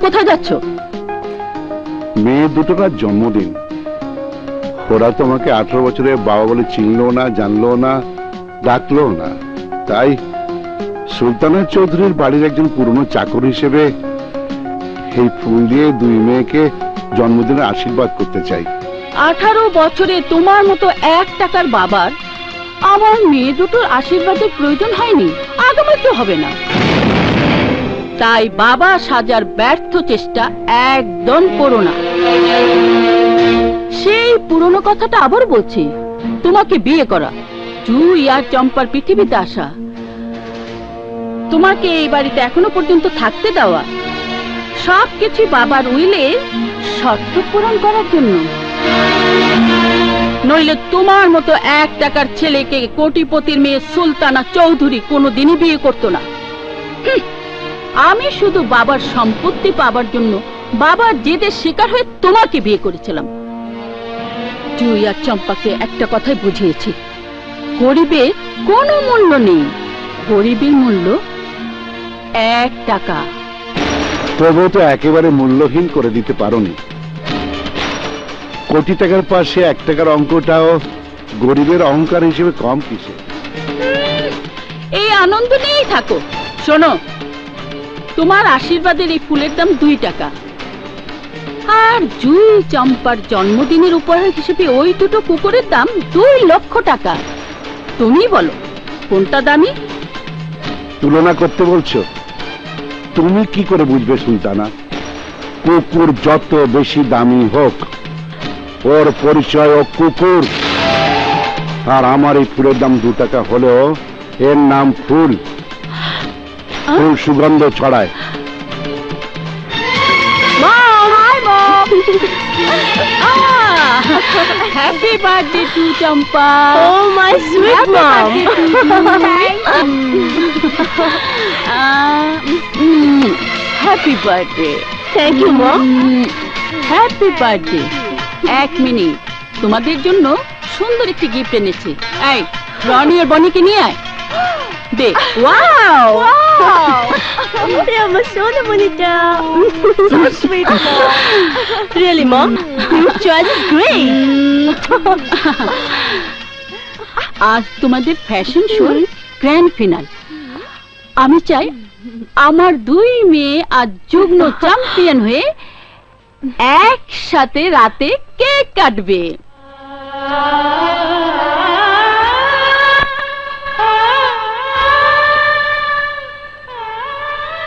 কোথায় যাচ্ছ? মেয়ে দুটোর জন্মদিন। ওরা তোমাকে 18 বছরে বাবা বলে চিনলো না, জানলো না, ডাকলো না। তাই সুলতানা চৌধুরীর বাড়ির একজন পুরনো চাকর হিসেবে এই ফুল দিয়ে দুই মেয়েকে জন্মদিনের আশীর্বাদ করতে চাই। 18 বছরে তোমার মতো 1 টাকার বাবার আমার মেয়ে দুটোর আশীর্বাদের প্রয়োজন হয়নি, আগামী তো হবে না। তাই বাবা সাজার ব্যর্থ চেষ্টা একদম করো না। সেই পুরনো কথাটা আবার বলছি, তোমাকে বিয়ে করা, জুই আর চম্পার পৃথিবীতে আসা, তোমাকে এই বাড়িতে এখনো পর্যন্ত থাকতে দেওয়া, সবকিছু বাবার উইলে শর্ত পূরণ করার জন্য। নইলে তোমার মতো 1 টাকার ছেলেকে কোটিপতির মেয়ে সুলতানা চৌধুরী কোনোদিনই বিয়ে করতো না। আমি শুধু বাবার সম্পত্তি পাবার জন্য বাবার জেদের শিকার হয়ে তোমাকে বিয়ে করেছিলাম। জুই আর চম্পাকে একটা কথাই বুঝিয়েছি, গরিবের কোনো মূল্য নেই, গরিবের মূল্য 1 টাকা। তবু তো একেবারে মূল্যহীন করে দিতে পারোনি। কোটি টাকার পাশে 1 টাকার অঙ্কটাও গরিবের অহংকার হিসেবে কম কিসে? এই আনন্দ নিয়েই থাকো। শোনো, তোমার আশীর্বাদের এই ফুলের দাম 2 টাকা, আর জুই চম্পার জন্মদিনের উপহার হিসেবে ওই দুটো কুকুরের দাম 2 লক্ষ টাকা। তুমি বলো কোনটা দামি? তুলনা করতে বলছো? তুমি কি করে বুঝবে সুলতানা? কুকুর যত বেশি দামি হোক, ওর পরিচয় ও কুকুর। আর আমার এই ফুলের দাম 2 টাকা হলেও এর নাম ফুল। ফুল সুগন্ধ ছড়ায়। Happy birthday to Champa. Oh my sweet mom. Happy birthday. Thank you mom. Happy birthday. 1 minute, তোমাদের জন্য সুন্দর একটি গিফট এনেছি। এই রনি আর বনিকে নিয়ে আয়। দে। Wow. Wow. Ama sono bonita. So sweet mom. Really mom? Your choice is great. আজ তোমাদের ফ্যাশন শোর গ্র্যান্ড ফিনাল। আমি চাই আমার 2 মেয়ে আজ যুগ্ম চ্যাম্পিয়ন হয়ে একসাথে রাতে কেক কাটবে।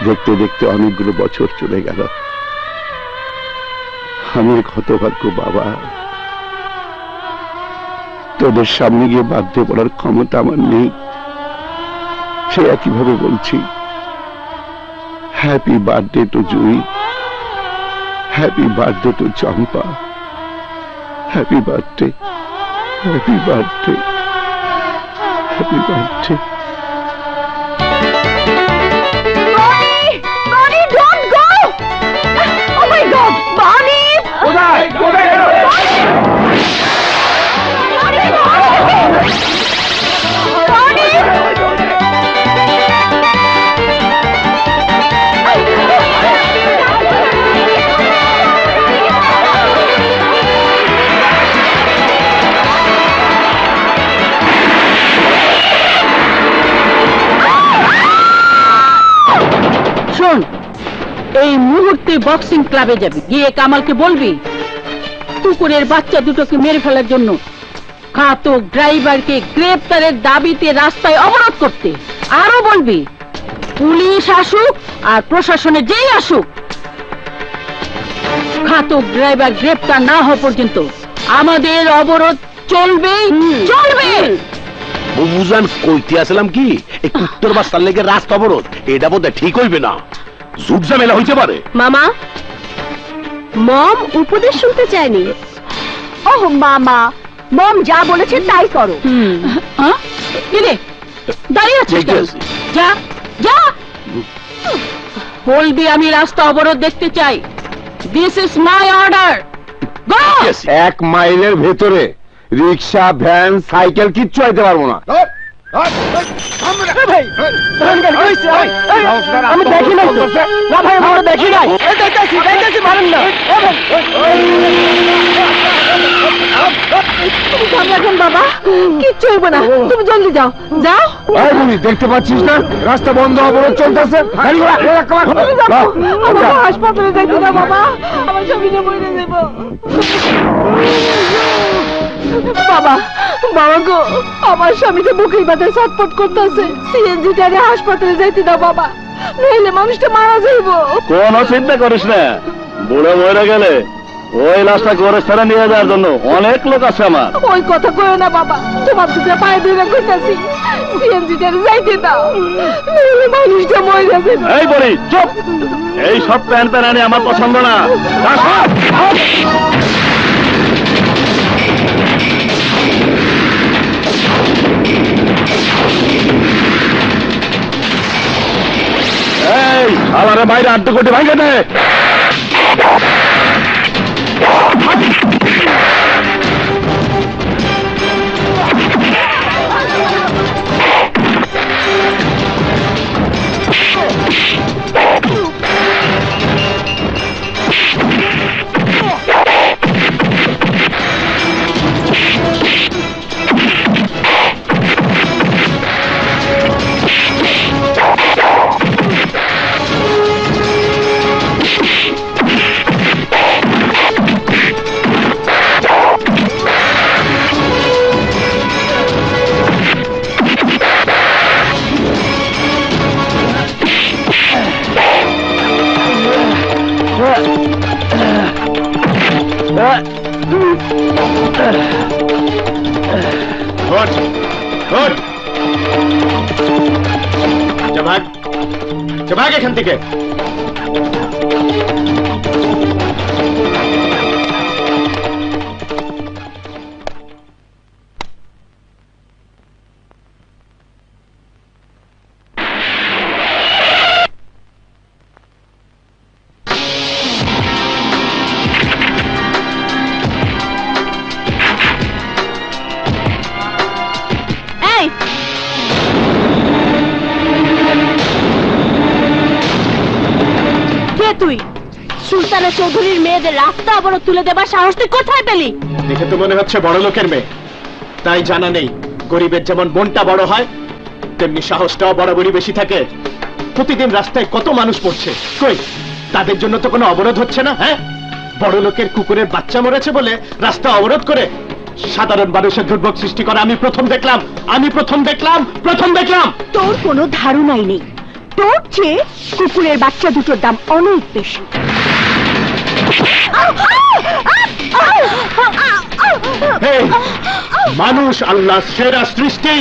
দেখতে দেখতে অনেকগুলো বছর চলে গেল। আমি হতভাগ্য বাবা, তোদের সামনে গিয়ে বাধ্য করার ক্ষমতা আমার নেই। সে একইভাবে বলছি, happy birthday to Jui, happy birthday to Champa, happy birthday, happy birthday, happy birthday. এই মুহূর্তে বক্সিং ক্লাবে যাবি, গিয়ে কামালকে বলবি কুকুরের বাচ্চা দুটোকে মেরে ফেলার জন্য ঘাতক ড্রাইভারকে গ্রেপ্তারের দাবিতে রাস্তায় অবরোধ করতে। আরো বলবি পুলিশ আসুক আর প্রশাসনে যেই আসুক, ঘাতক ড্রাইভার গ্রেপ্তার না হওয়া পর্যন্ত আমাদের অবরোধ চলবে চলবে। বুঝান কইতে আসলাম কি, এই কুত্তর বাচ্চার লেগে রাস্তা অবরোধ, এটা বোধহয় ঠিক হইবে না, যুগ ঝামেলা হইতে পারে। মামা, মম উপদেশ শুনতে চায়নি। ওহ মামা, মম যা বলেছে তাই করো। দাঁড়িয়ে আছিস কেন? যা যা, বলবি আমি রাস্তা অবরোধ দেখতে চাই। This is my order. 1 মাইলের ভেতরে রিক্সা, ভ্যান, সাইকেল কিচ্ছু আইতে পারবো না। আমি দেখি নাই তো। না ভাই আমরা দেখি নাই। মারেন না। এখন বাবা কিচ্ছু হইব না, তুমি জলদি যাও যাও। দেখতে পাচ্ছিস না রাস্তা বন্ধ অবরোধ চলতেছে। হাসপাতালে যাইতে না বাবা, আমার স্বামীটা মরে যাইব। বাবা বাবা গো, আমার স্বামীকে বুকের বাদে ছটফট করতেছে, সিএনজি টারে হাসপাতালে যাইতে দাও বাবা, নইলে মানুষটা মারা যাইব। কোনো চিন্তা করিস না, বুড়ো মরে গেলে ওই লাশটা গোরস্থানে নিয়ে যাওয়ার জন্য অনেক লোক আছে আমার। ওই কথা কইও না বাবা, তোমার দুটো পায়ে ধরে কইতাছি, সিএনজি টারে যাইতে দাও, নইলে মানুষটা মরে যাবে। এই বলি চুপ, এই সব প্যান প্যানানি আমার পছন্দ না। এই আমারে বাইরে আড্ডা কোটি ভাঙে দে। এখান থেকে তুই সুলতানা চৌধুরীর মেয়েদের রাস্তা অবরোধ তুলে দেবার সাহস তুই কোথায় পেলি? দেখে তো মনে হচ্ছে বড় লোকের মেয়ে, তাই জানা নেই গরিবের যেমন মনটা বড় হয় তেমনি সাহসটাও বরাবরই বেশি থাকে। প্রতিদিন রাস্তায় কত মানুষ পড়ছে, কই তাদের জন্য তো কোনো অবরোধ হচ্ছে না? হ্যাঁ, বড় লোকের কুকুরের বাচ্চা মরেছে বলে রাস্তা অবরোধ করে সাধারণ মানুষের দুর্ভোগ সৃষ্টি করে আমি প্রথম দেখলাম। তোর কোনো ধারণাই নেই, তোর চেয়ে কুকুরের বাচ্চা দুটোর দাম অনেক বেশি। মানুষ আল্লাহর সেরা সৃষ্টি,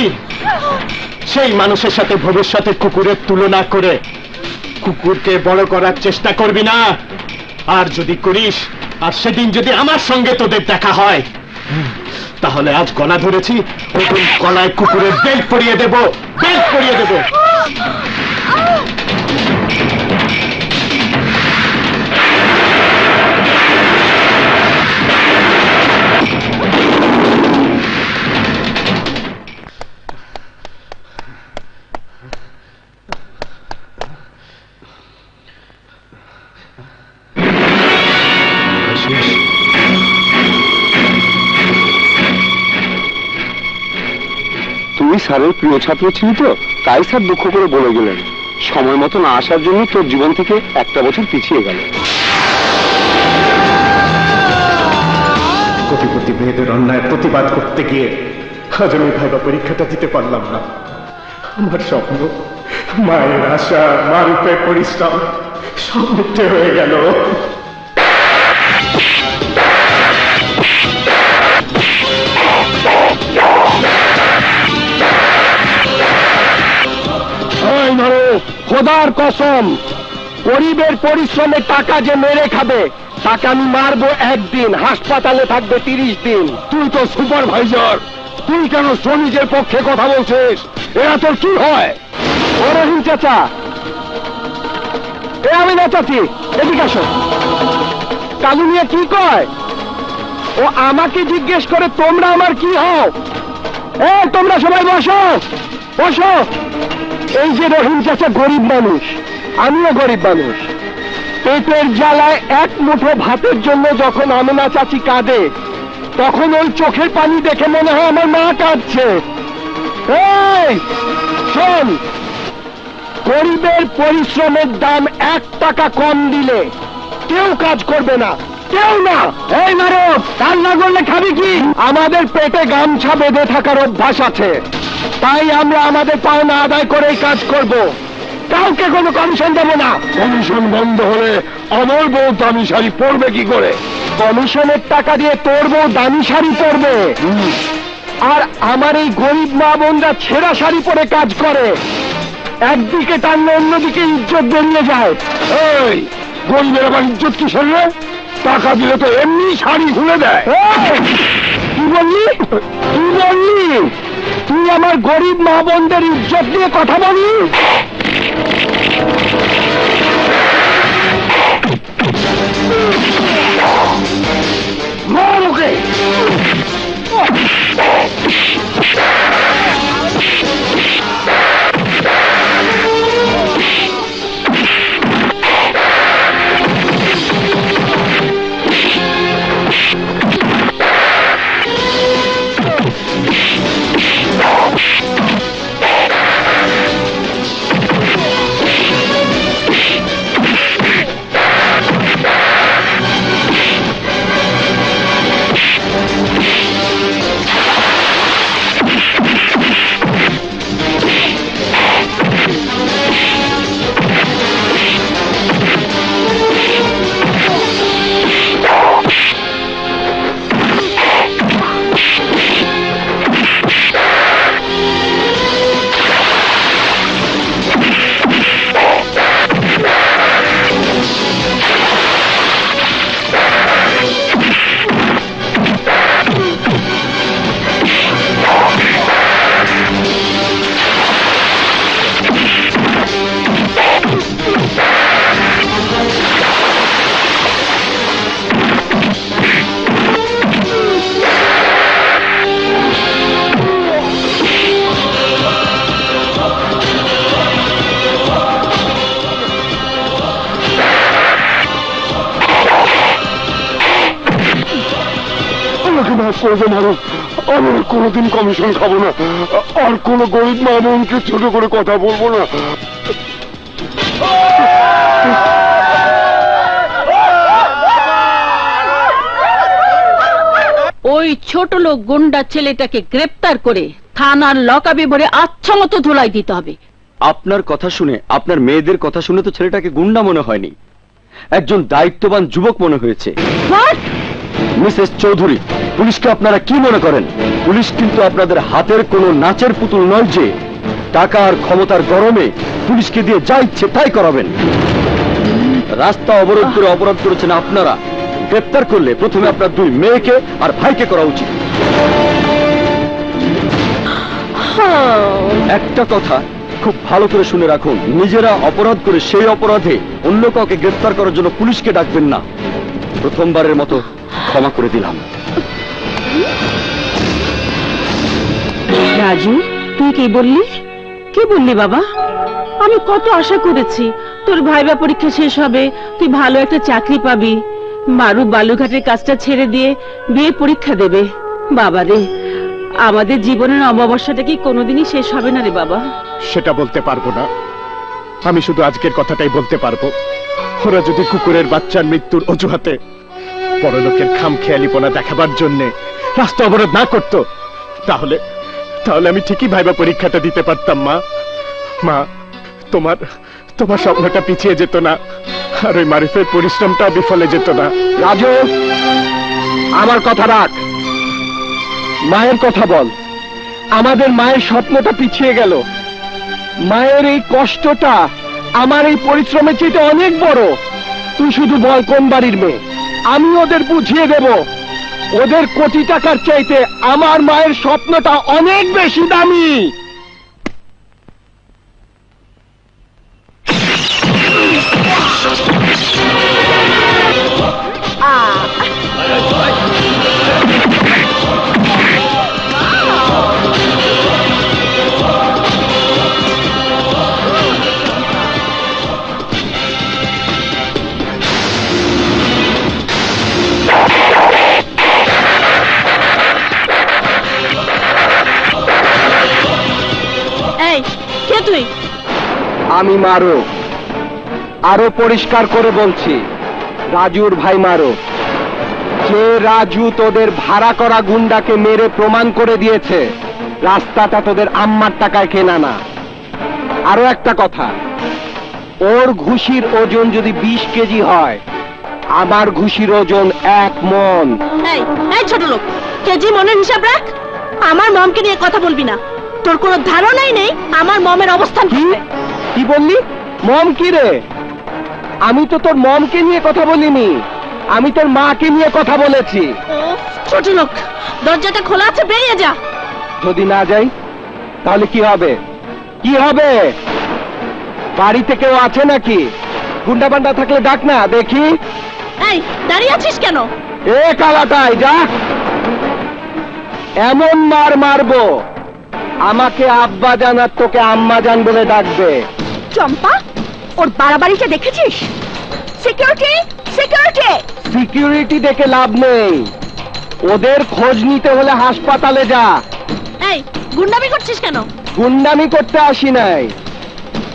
সেই মানুষের সাথে ভবিষ্যতে কুকুরের তুলনা করে কুকুরকে বড় করার চেষ্টা করবি না। আর যদি করিস, আর সেদিন যদি আমার সঙ্গে তোদের দেখা হয়, তাহলে আজ গলা ধরেছি, ওই গলায় কুকুরের বেল্ট পরিয়ে দেব। তুই স্যারের প্রিয় ছাত্র ছিলি তো, তাই স্যার দুঃখ করে বলে গেলেন সময় মতো না আসার জন্য তোর জীবন থেকে একটা বছর পিছিয়ে গেল। কোটিপতি মেয়েদের অন্যায় প্রতিবাদ করতে গিয়ে আজ আমি ভাইবা পরীক্ষাটা দিতে পারলাম না। আমার স্বপ্ন, মায়ের আশা, মার উপরে পরিশ্রম সব মিথ্যে হয়ে গেল। খোদার কসম, গরিবের পরিশ্রমের টাকা যে মেরে খাবে তাকে আমি মারবো একদিন, হাসপাতালে থাকবে 30 দিন। তুই তো সুপারভাইজার, তুই কেন শ্রমিকের পক্ষে কথা বলছিস? এরা তোর কি হয়? ও রহিম চাচা, এ আমি না চাচি, এদিকে আসো। কালু নিয়ে কি কয়? ও আমাকে জিজ্ঞেস করে তোমরা আমার কি হও? তোমরা সবাই বসো। বসো। এই যে রহিম চাচা গরিব মানুষ, আমিও গরিব মানুষ। পেটের জ্বালায় এক মুঠো ভাতের জন্য যখন আমেনা চাচি কাঁদে, তখন ওই চোখের পানি দেখে মনে হয় আমার মা কাঁদছে। এই শোন, গরিবের পরিশ্রমের দাম 1 টাকা কম দিলে কেউ কাজ করবে না, কেউ না। এই মারো, কাজ না করলে খাবি কি? আমাদের পেটে গামছা বেঁধে থাকার অভ্যাস আছে, তাই আমরা আমাদের পাওনা আদায় করেই কাজ করব। কাউকে কোনো কমিশন দেবো না। কমিশন বন্ধ হলে আমার বউ দামি শাড়ি পরবে কি করে? কমিশনের টাকা দিয়ে তোর বউ দামি শাড়ি পরবে, আর আমার এই গরিব মা বোনরা ছেঁড়া শাড়ি পরে কাজ করে। একদিকে টানলে অন্যদিকে ইজ্জত বেরিয়ে যায়। এই গরিবের আবার ইজ্জত কি সরবে? টাকা দিলে তো এমনি শাড়ি খুলে দেয়। কি বললি? কি বললি? তুই আমার গরিব মা বোনদের ইজ্জত নিয়ে কথা বলি? মার ওকে। আমি কোনোদিন কমিশন খাবো না, আর কোনো গরিব মা বোনকে ছোট করে কথা বলবো না। ওই ছোট লোক গুন্ডা ছেলেটাকে গ্রেপ্তার করে থানার লকআপে ভরে আচ্ছা মতো ধুলাই দিতে হবে। আপনার কথা শুনে, আপনার মেয়েদের কথা শুনে তো ছেলেটাকে গুন্ডা মনে হয়নি, একজন দায়িত্ববান যুবক মনে হয়েছে। মিসেস চৌধুরী, পুলিশকে আপনারা কি মনে করেন? পুলিশ কিন্তু আপনাদের হাতের কোনো নাচের পুতুল নয় যে টাকা আর ক্ষমতার গরমে পুলিশকে দিয়ে যা ইচ্ছে তাই করাবেন। রাস্তা অবরোধ করে অপরাধ করেছেন আপনারা, গ্রেপ্তার করলে প্রথমে আপনার 2 মেয়েকে আর ভাইকে করা উচিত। একটা কথা খুব ভালো করে শুনে রাখুন, নিজেরা অপরাধ করে সেই অপরাধে অন্য কাউকে গ্রেফতার করার জন্য পুলিশকে ডাকবেন না। প্রথমবারের মতো ক্ষমা করে দিলাম। রাজু, তুই কি বললি? কি বললি বাবা? আমি কত আশা করেছি তোর ভাইবা পরীক্ষা শেষ হবে, তুই ভালো একটা চাকরি পাবি, মারু বালুঘাটের কাজটা ছেড়ে দিয়ে বিয়ে পরীক্ষা দেবে। বাবা রে, আমাদের জীবনের অমাবস্যাটা কি কোনোদিনই শেষ হবে না রে বাবা? সেটা বলতে পারবো না, আমি শুধু আজকের কথাটাই বলতে পারবো। ওরা যদি কুকুরের বাচ্চার মৃত্যুর অজুহাতে বড়লোকের খামখেয়ালিপনা দেখাবার জন্য রাস্তা অবরোধ না করত, তাহলে তাহলে আমি ঠিকই ভাইবা পরীক্ষাটা দিতে পারতাম। মা মা তোমার তোমার স্বপ্নটা পিছিয়ে যেত না, আর ওই মারিফের পরিশ্রমটা বিফলে যেত না। রাজু, আমার কথা রাখ, মায়ের কথা বল। আমাদের মায়ের স্বপ্নটা পিছিয়ে গেল। মায়ের এই কষ্টটা আমার এই পরিশ্রমের চেয়ে অনেক বড়। তুই শুধু বল কোন বাড়ির মেয়ে, আমি ওদের বুঝিয়ে দেব। ওদের কোটি টাকার চাইতে আমার মায়ের স্বপ্নটা অনেক বেশি দামি। তুমি মারো, আরো পরিষ্কার করে বলছি, রাজুর ভাই মারো। যে রাজু তোদের ভাড়া করা গুন্ডাকে মেরে প্রমাণ করে দিয়েছে রাস্তাটা তোদের আম্মার টাকায় কেনা না। আরো একটা কথা, ওর ঘুষির ওজন যদি 20 কেজি হয়, আমার ঘুষির ওজন 1 মন। এই এই ছোট লোক, কেজি মনের হিসাব রাখ। আমার মমকে নিয়ে কথা বলবি না। তোর কোনো ধারণাই নেই আমার মমের অবস্থান কি। কি বললি? মম কি রে? আমি তো তোর মমকে নিয়ে কথা বলিনি, আমি তোর মাকে নিয়ে কথা বলেছি। ছোট লোক, দরজাটা খোলা আছে, বেরিয়ে যা। যদি না যাই তাহলে কি হবে? কি হবে? বাড়িতে কেউ আছে নাকি? গুন্ডা বান্ডা থাকলে ডাক না দেখি। এই দাঁড়িয়ে আছিস কেন? এ কালাটাই যা, এমন মার মারবো আমাকে আব্বা জান আর তোকে আম্মা জান বলে ডাকবে। চম্পা, ওর বাড়াবাড়িটা দেখেছিস? Security, security. সিকিউরিটি দেখে লাভ নেই, ওদের খোঁজ নিতে হলে হাসপাতালে যা। এই গুন্ডামি করছিস কেন? গুন্ডামি করতে আসি নাই,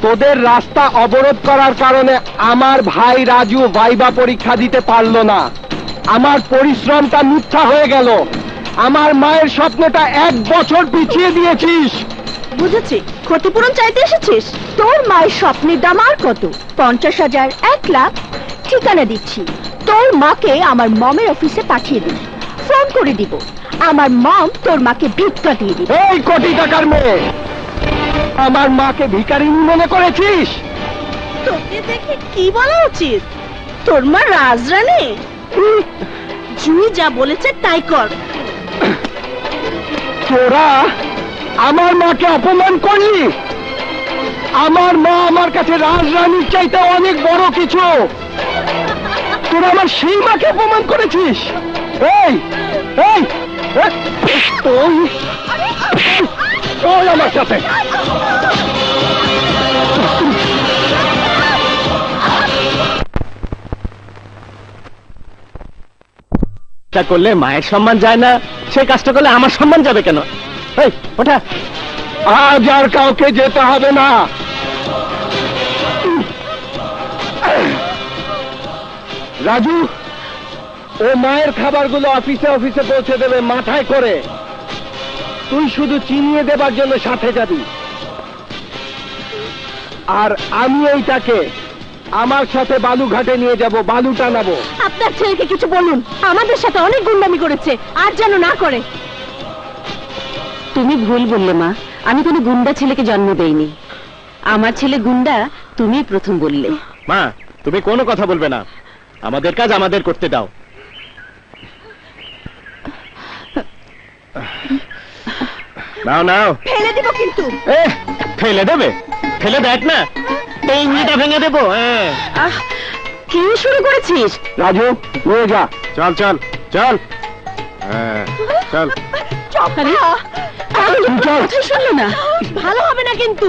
তোদের রাস্তা অবরোধ করার কারণে আমার ভাই রাজু ভাইবা পরীক্ষা দিতে পারলো না। আমার পরিশ্রমটা মিথ্যা হয়ে গেল। আমার মায়ের স্বপ্নটা 1 বছর পিছিয়ে দিয়েছিস। বুঝেছি, ক্ষতিপূরণ চাইতে এসেছিস। তোর মায়ের স্বপ্নের দাম আর কত? 50,000, 1 লাখ। ঠিকানা দিচ্ছি, তোর মাকে আমার মমের অফিসে পাঠিয়ে দিস। ফোন করে দিব, আমার মম তোর মাকে ভিক্ষা দিয়ে দিবে। এই কোটি টাকার মেয়ে, আমার মাকে ভিখারিনী মনে করেছিস? তোকে দেখে কি বলা উচিত? তোর মা রাজরানী। জুই যা বলেছে তাই কর। তোরা আমার মাকে অপমান করলি। আমার মা আমার কাছে রাজরানীর চাইতে অনেক বড় কিছু। তোরা আমার সেই মাকে অপমান করেছিস। এই এই তুই আমার সাথে করলে মায়ের সম্মান যায় না, সে কাজটা করলে আমার সম্মান যাবে কেন? এই ওঠা। আজ আর কাউকে যেতে হবে না। রাজু, ও মায়ের খাবারগুলো অফিসে অফিসে পৌঁছে দেবে মাথায় করে। তুই শুধু চিনিয়ে দেবার জন্য সাথে যাবি, আর আমি এইটাকে আমার সাথে বালুঘাটে নিয়ে যাব, বালু টানাবো। আপনার ছেলেকে কিছু বলুন, আমাদের সাথে অনেক গুন্ডামি করেছে, আর যেন না করে। তুমি ভুল বললে মা, আমি কোনো গুন্ডা ছেলেকে জন্ম দেইনি। আমার ছেলে গুন্ডা তুমি প্রথম বললে। মা, তুমি কোনো কথা বলবে না, আমাদের কাজ আমাদের করতে দাও। নাও নাও। ফেলে দিব কিন্তু। ফেলে দেবে? ফেলে দেখ না, এই ইংলিটা ভেঙে দেবো। কি শুরু করেছিস? রাজু, নিয়ে যা। চল চল চল। চল। শুনলো না, ভালো হবে না কিন্তু।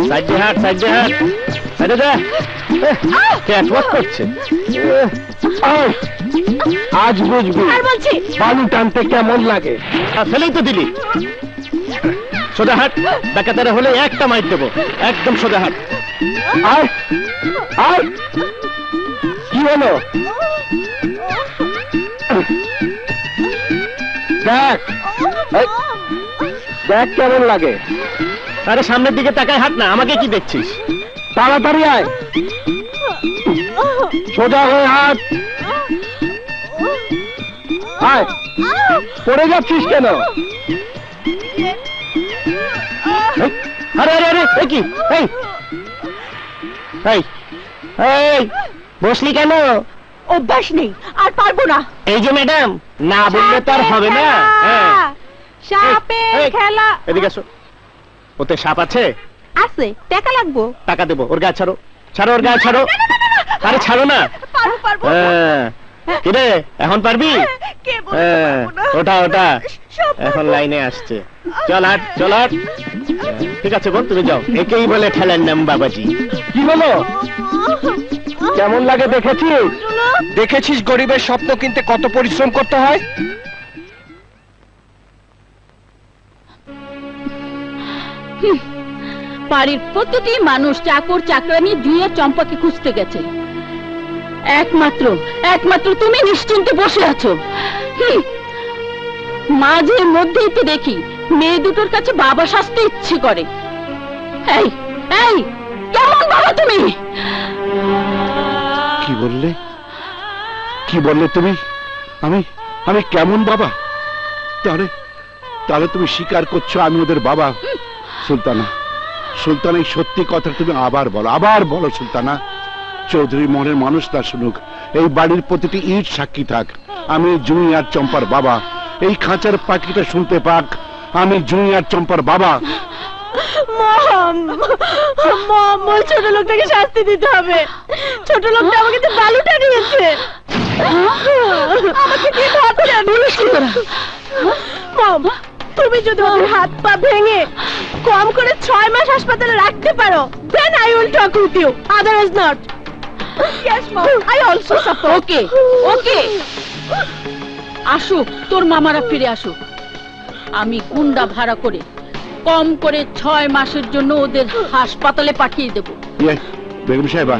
সাইডে হাট, সাইডে হাট, সাইডে যা। ক্যাটওয়াক করছে। আজ বুঝবি আর বলছি বালু টানতে কেমন লাগে। ফেলেই তো দিলি। সোজা হাট, ডাকাতারে হলে একটা মাইট দেবো। একদম সোজা হাট। আয় আয়, কি হলো? দেখ দেখ কেমন লাগে। আরে সামনের দিকে তাকায় হাট না, আমাকে কি দেখছিস? তাড়াতাড়ি আয়, সোজা হয়ে হাট। আয়, পড়ে যাচ্ছিস কেন? আরে আরে আরে, এ কি? এই এই এই, বসলি কেন? অভ্যাস নেই, আর পারবো না। এই যে ম্যাডাম, না বললে তো আর হবে না। সাপের খেলা। এদিকে আসো। ওতে সাপ আছে? আছে, টাকা লাগবো। টাকা দেবো। ওর গায়ে ছাড়ো, ছাড়ো ওর গায়ে ছাড়ো। আরে ছাড়ো না। পারবো। কিরে, এখন পারবি? কে বলতে পারবো না। ওটা ওটা সব এখন পারবো। লাইনে আসছে। চল হাট, চল হাট। ঠিক আছে বোন, তুমি যাও। একেই বলে ঠেলার নাম বাবাজি। কি হলো? কেমন লাগে দেখেছিস? দেখেছিস গরিবের স্বপ্ন কিনতে কত পরিশ্রম করতে হয়? বাড়ির প্রতিটি মানুষ চাকর চাকরানি জুঁয়ে চম্পাকে খুঁজতে গেছে। একমাত্র একমাত্র তুমি নিশ্চিন্তে বসে আছো। মাঝে মধ্যেই তো দেখি মেয়ে দুটোর কাছে বাবা সাজতে ইচ্ছে করে। এই এই কেমন বাবা তুমি? কি বললে, কি বললে তুমি? আমি আমি কেমন বাবা? তাহলে তাহলে তুমি স্বীকার করছো আমি ওদের বাবা? সুলতানা, সুলতানা, এই সত্যি কথা তুমি আবার বলো সুলতানা। চৌধুরী মনের মানুষ তা শুনুক, এই বাড়ির প্রতিটি ইট সাক্ষী থাক আমি জুঁই আর চম্পার বাবা। এই খাঁচার পাখিটা শুনতে পাক আমি জুঁই আর চম্পার বাবা। ওই ছোট লোকটাকে শাস্তি দিতে হবে। ছোট লোকটা আমাকে তো বালুটা নিয়েছে। আমাকে দিয়ে ভাত রান্নিয়েছে। মম, তুমি যদি ওদের হাত পা ভেঙে কম করে 6 মাস হাসপাতালে রাখতে পারো, then I will talk with you, otherwise not. Yes mom, I also support. ওকে ওকে, আসুক তোর মামারা ফিরে আসুক। আমি গুন্ডা ভাড়া করে কম করে 6 মাসের জন্য ওদের হাসপাতালে পাঠিয়ে দেব। বেগম সাহেবা,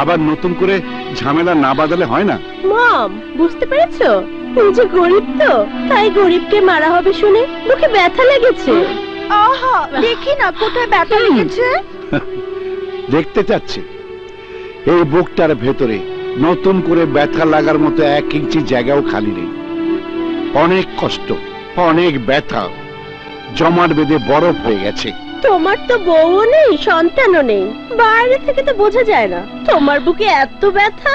আবার নতুন করে ঝামেলা না বাঁধালে হয় না? মম, বুঝতে পেরেছো? তুই যে গরিব, তো তাই গরিবকে মারা হবে শুনে মুখে ব্যথা লেগেছে। আহা, দেখি না কোথায় ব্যথা লেগেছে। দেখতে চাচ্ছে এই বুকটার ভেতরে নতুন করে ব্যথা লাগার মতো 1 ইঞ্চি জায়গাও খালি নেই। অনেক কষ্ট, অনেক ব্যথা জমাট বেঁধে বরফ হয়ে গেছে। তোমার তো বউও নেই, সন্তানও নেই, বাইরে থেকে তো বোঝা যায় না তোমার বুকে এত ব্যথা।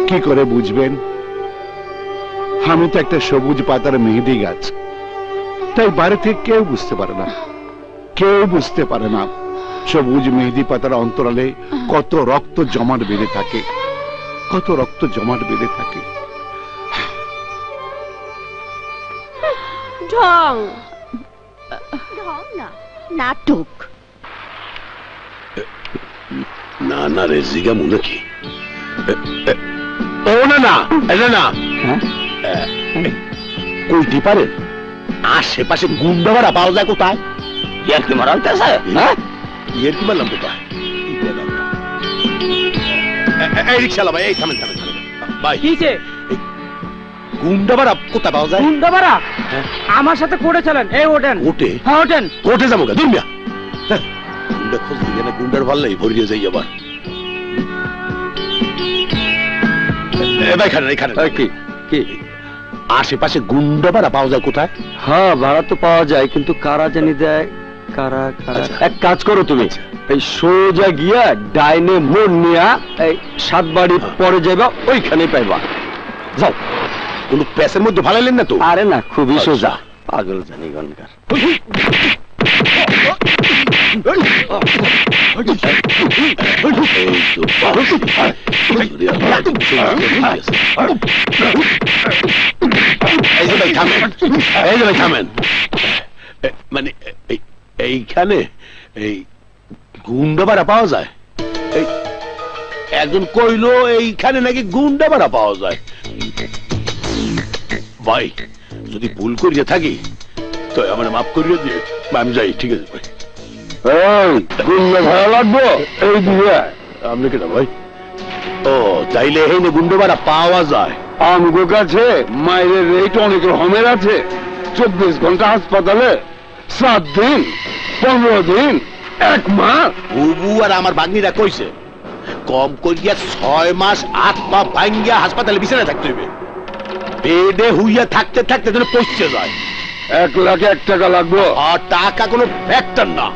কি করে বুঝবেন? আমি তো একটা সবুজ পাতার মেহেদি গাছ, তাই বাইরে থেকে কেউ বুঝতে পারে না, কেউ বুঝতে পারে না সবুজ মেহেদি পাতার অন্তরালে কত রক্ত জমাট বেঁধে থাকে, কত রক্ত জমাট বেঁধে থাকে। ঢং ঢং না, নাটক। না না রে, জিগা মনে কি? ও না না, এটা না কইতে পারে আশেপাশে গুন্ডা ভাড়া পাওয়া যায় কোথায়? ইয়ার কি মারা হইতেছে? হ্যাঁ, ইয়ার কি মারলাম কোথায়? এই রিক্সাওয়ালা ভাই, এই থামেন থামেন ভাই, কিছে গুন্ডা ভাড়া কোথায় পাওয়া যায়? গুন্ডা ভাড়া আমার সাথে কোর্টে চলেন। এই ওঠেন। কোর্টে? হ্যাঁ ওঠেন। কোর্টে যাবো গা, দুর্মিয়া গুন্ডা খোঁজ দিকে না, গুন্ডার ভাল্লাই ভরিয়ে যাই আবার। ভাই খান, এখানে কি কি আশেপাশে গুন্ডা ভাড়া পাওয়া যায় কোথায়? হ্যাঁ, ভাড়া তো পাওয়া যায়, কিন্তু কারা জানি দেয়, কারা কারা। এক কাজ করো তুমি, এই সোজা গিয়া ডাইনে মোড় নিয়া এই 7 বাড়ি পরে যাইবা, ওইখানেই পাইবা। যাও। কোন প্যাসের মধ্যে ভালাইলেন না তো? আরে না, খুবই সোজা। পাগল জানি গনকার। মানে এইখানে এই গুন্ডা ভাড়া পাওয়া যায়? একজন কইলো এইখানে নাকি গুন্ডা ভাড়া পাওয়া যায়। ভাই যদি ভুল করিয়া থাকি তো আমার মাফ করিয়া দিয়ে, আমি যাই। ঠিক আছে ভাই। গুন্ডা ভাড়া লাগবে এই দিয়ে আপনি কেন ভাই? ও চাইলে এই গুন্ডা ভাড়া পাওয়া যায়? আমগো কাছে মায়ের রেট অনেক রকমের আছে। 24 ঘন্টা হাসপাতালে, 7 দিন, 15 দিন, 1 মাস। বুবু আর আমার বাগনিরা কইছে কম করিয়া 6 মাস 8 পা ভাঙ্গিয়া হাসপাতালে বিছানায় থাকতে হইবে। বেডে হুইয়া থাকতে থাকতে যেন পৌঁছে যায়। 1 লাখ 1 টাকা লাগবে। আর টাকা কোনো ফ্যাক্টর না,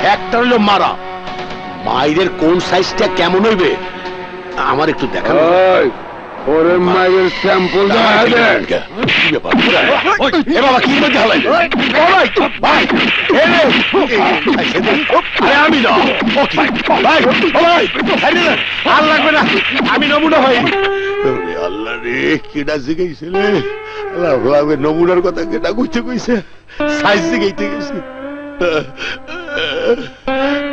ফ্যাক্টর হলো মারা। মায়ের কোন সাইজটা কেমন হইবে আমার একটু দেখান। ওরে মায়ের স্যাম্পল দেওয়া দে। বাবা কি মধ্যে হলাই? আমি না আর লাগবে না, আমি নমুনা হই। আল্লাহ রে, কেটা শিখাইছিলে? নমুনার কথা কেটা কইতে কইছে, সাইজ শিখাইতে গেছি।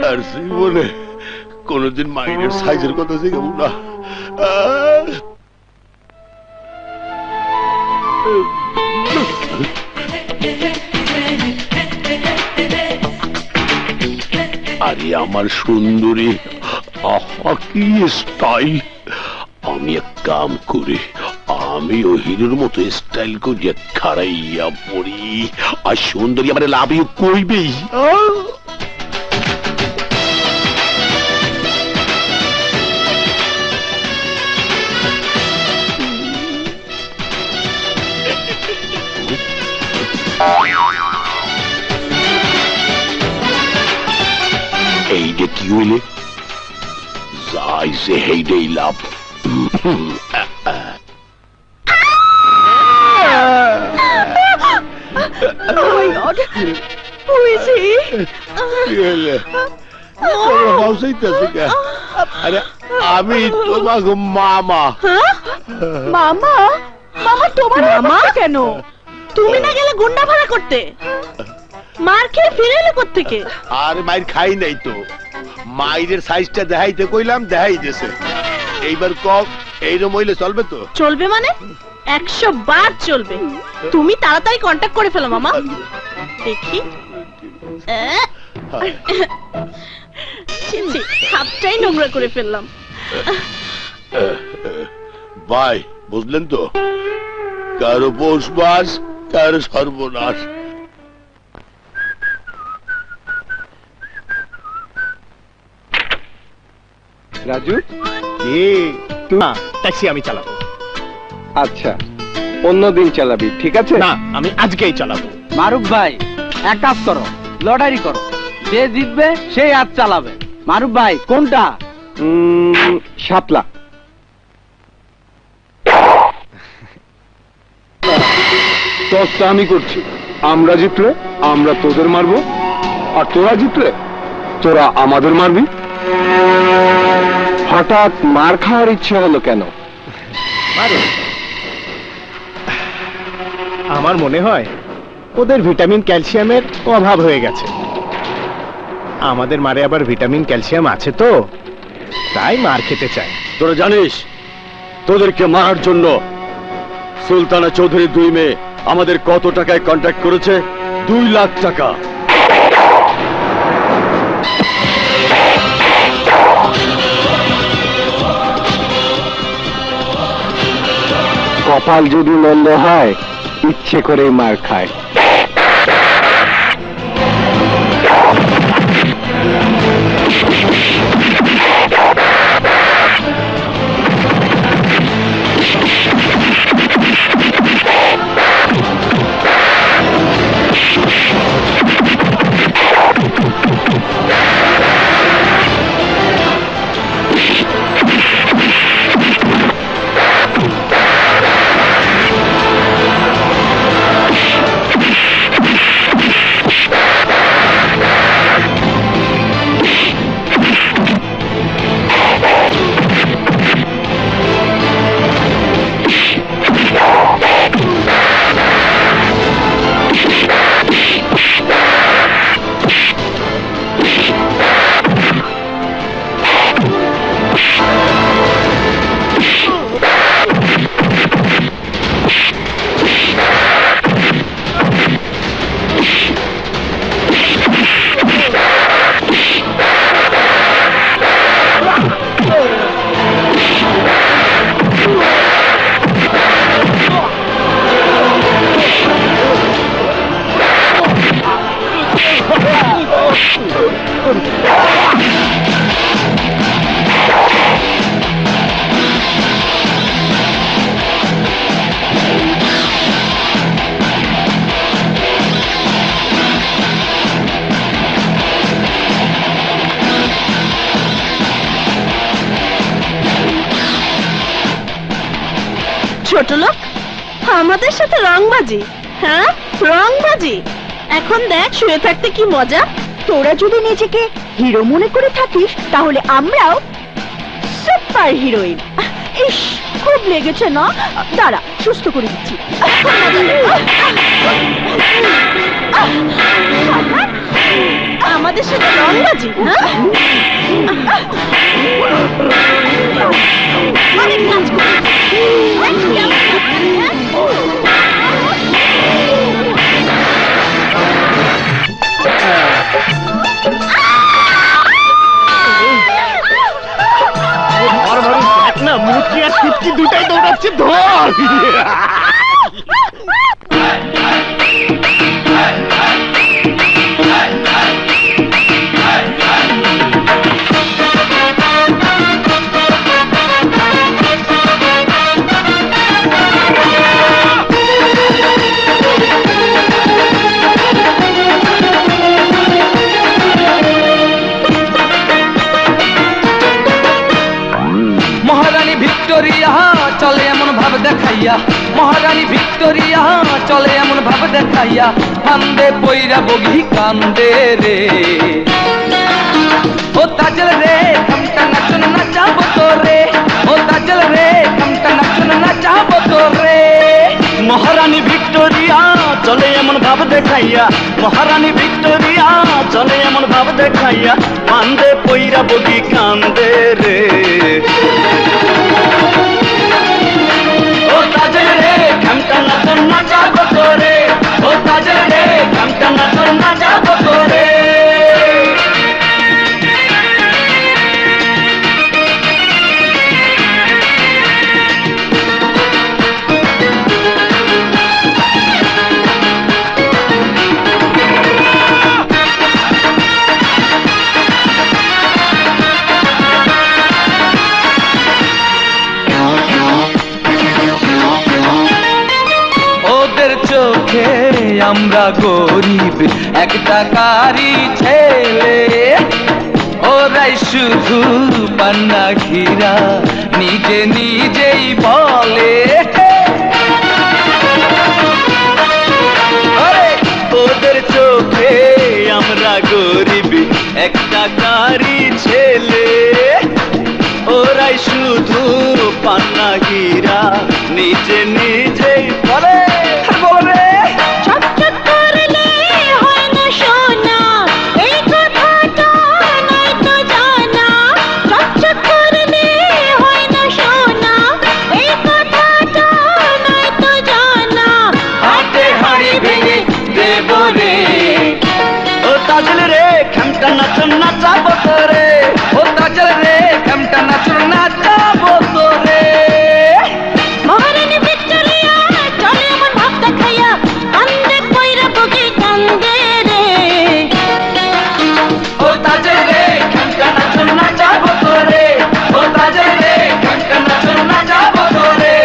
আর জীবনে কোনদিন মাইনের সাইজের কথা শিখাবো না। আরে আমার সুন্দরী, আহা কি স্টাইল! আমি এক কাম করি, আমি ওই হিরোর মতো স্টাইল করিয়া খাড়াইয়া পড়ি, আর সুন্দরী আমার লাভ ইউ কইবেই। এইটা কি হইলে? যাই যে হেইডেই লাভ। আরে আমি তোমাকে মামা। মামা? মামা তোমার মামা কেন? তুমি না গেলে গুন্ডা ভাড়া করতে? মার খেয়ে ফিরে এলে কোত্থেকে? আর মায়ের খাই নাই তো, মায়ের সাইজটা দেখাইতে কইলাম, দেখাই দিয়েছে। এইবার কম এইরকম হইলে চলবে তো? চলবে মানে 100 বার চলবে। তুমি তাড়াতাড়ি কন্টাক্ট করে ফেলো মামা। দেখি হাতটাই নোংরা করে ফেললাম। ভাই বুঝলেন তো, কারো পৌষ মাস কারো সর্বনাশ। রাজু, না, ট্যাক্সি আমি চালাবো। আচ্ছা, অন্যদিন চালাবি, ঠিক আছে? না, আমি আজকেই চালাবো। মারুফ ভাই, এক কাজ করো, লটারি করো, যে জিতবে সেই আজ চালাবে। মারুফ ভাই কোনটা? শাপলা। টসটা আমি করছি, আমরা জিতলে আমরা তোদের মারবো, আর তোরা জিতলে তোরা আমাদের মারবি। হঠাৎ মার খাওয়ার ইচ্ছে হলো কেন? আমার মনে হয় ওদের ভিটামিন ক্যালসিয়ামের অভাব হয়ে গেছে। আমাদের মারে আবার ভিটামিন ক্যালসিয়াম আছে তো, তাই মার খেতে চায়। তোরা জানিস তোদেরকে মারার জন্য সুলতানা চৌধুরীর 2 মেয়ে আমাদের কত টাকায় কন্ট্রাক্ট করেছে? 2 লাখ টাকা। কপাল যদি মন্দ হয় ইচ্ছে করে মার খায়। ছোট লোক, আমাদের সাথে রংবাজি? হ্যাঁ, রংবাজি। এখন দেখ শুয়ে থাকতে কি মজা। তোরা যদি নিজেকে হিরো মনে করে থাকিস তাহলে আমরাও সুপার হিরোইন। ইস, খুব লেগেছে না? দাঁড়া, সুস্থ করে দিচ্ছি। আমাদের সাথে রংবাজি? অনেক কাজ করেছি। দৌড়াচ্ছে, ধর। মহারানী ভিক্টোরিয়া চলে এমন ভাব দেখাইয়া, মহারানী ভিক্টোরিয়া চলে এমন ভাব দেখাইয়া, ফান্দে পইরা বগি কান্দে রে। ও তাজল রে কামটা নাচন নাচাবো তোরে, ও তাজল রে কামটা নাচন নাচাবো তোরে। মহারানী ভিক্টোরিয়া চলে এমন ভাব দেখাইয়া, মহারানী ভিক্টোরিয়া চলে এমন ভাব দেখাইয়া, ফান্দে পইরা বগি কান্দে রে। ও তাজল রে কামটা নাচন নাচাবো তোরে, ও তাজল রে কামটা নাচন নাচাবো তোরে। চোখে আমরা গরিব একটা কারি ছেলে, ওরাই শুধু পান্না ঘিরা নিজে নিজেই বলে। ওদের চোখে আমরা গরিব একটা কারি ছেলে, ওরাই শুধু পান্না ঘিরা নিজে নিজেই বলে। তাজল রে খামটা নাচন নাচাবো তোরে, ও তাজল রে খামটা নাচন নাচাবো তোরে। মহারানী ভিক্টোরিয়া চলে এমন ভাব দেখাইয়া, কান্দে পইরা বগি কান্দে রে। ও তাজল রে খামটা নাচন নাচাবো তোরে, ও তাজল রে খামটা নাচন নাচাবো তোরে।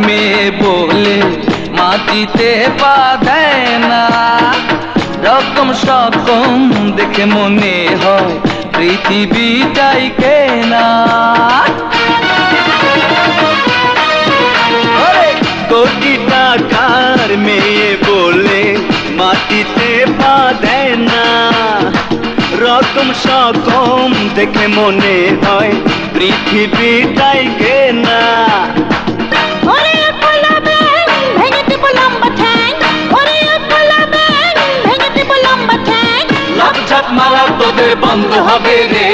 মেয়ে বলে মাটিতে পা দেয় না, রকম সকম দেখে মনে হয় পৃথিবীটাই কেনা। কোটি টাকার মেয়ে বলে মাটিতে পা দেয় না, রকম সকম দেখে মনে হয় পৃথিবীটাই কেনা। মারা তোদের বন্ধ হবে রে।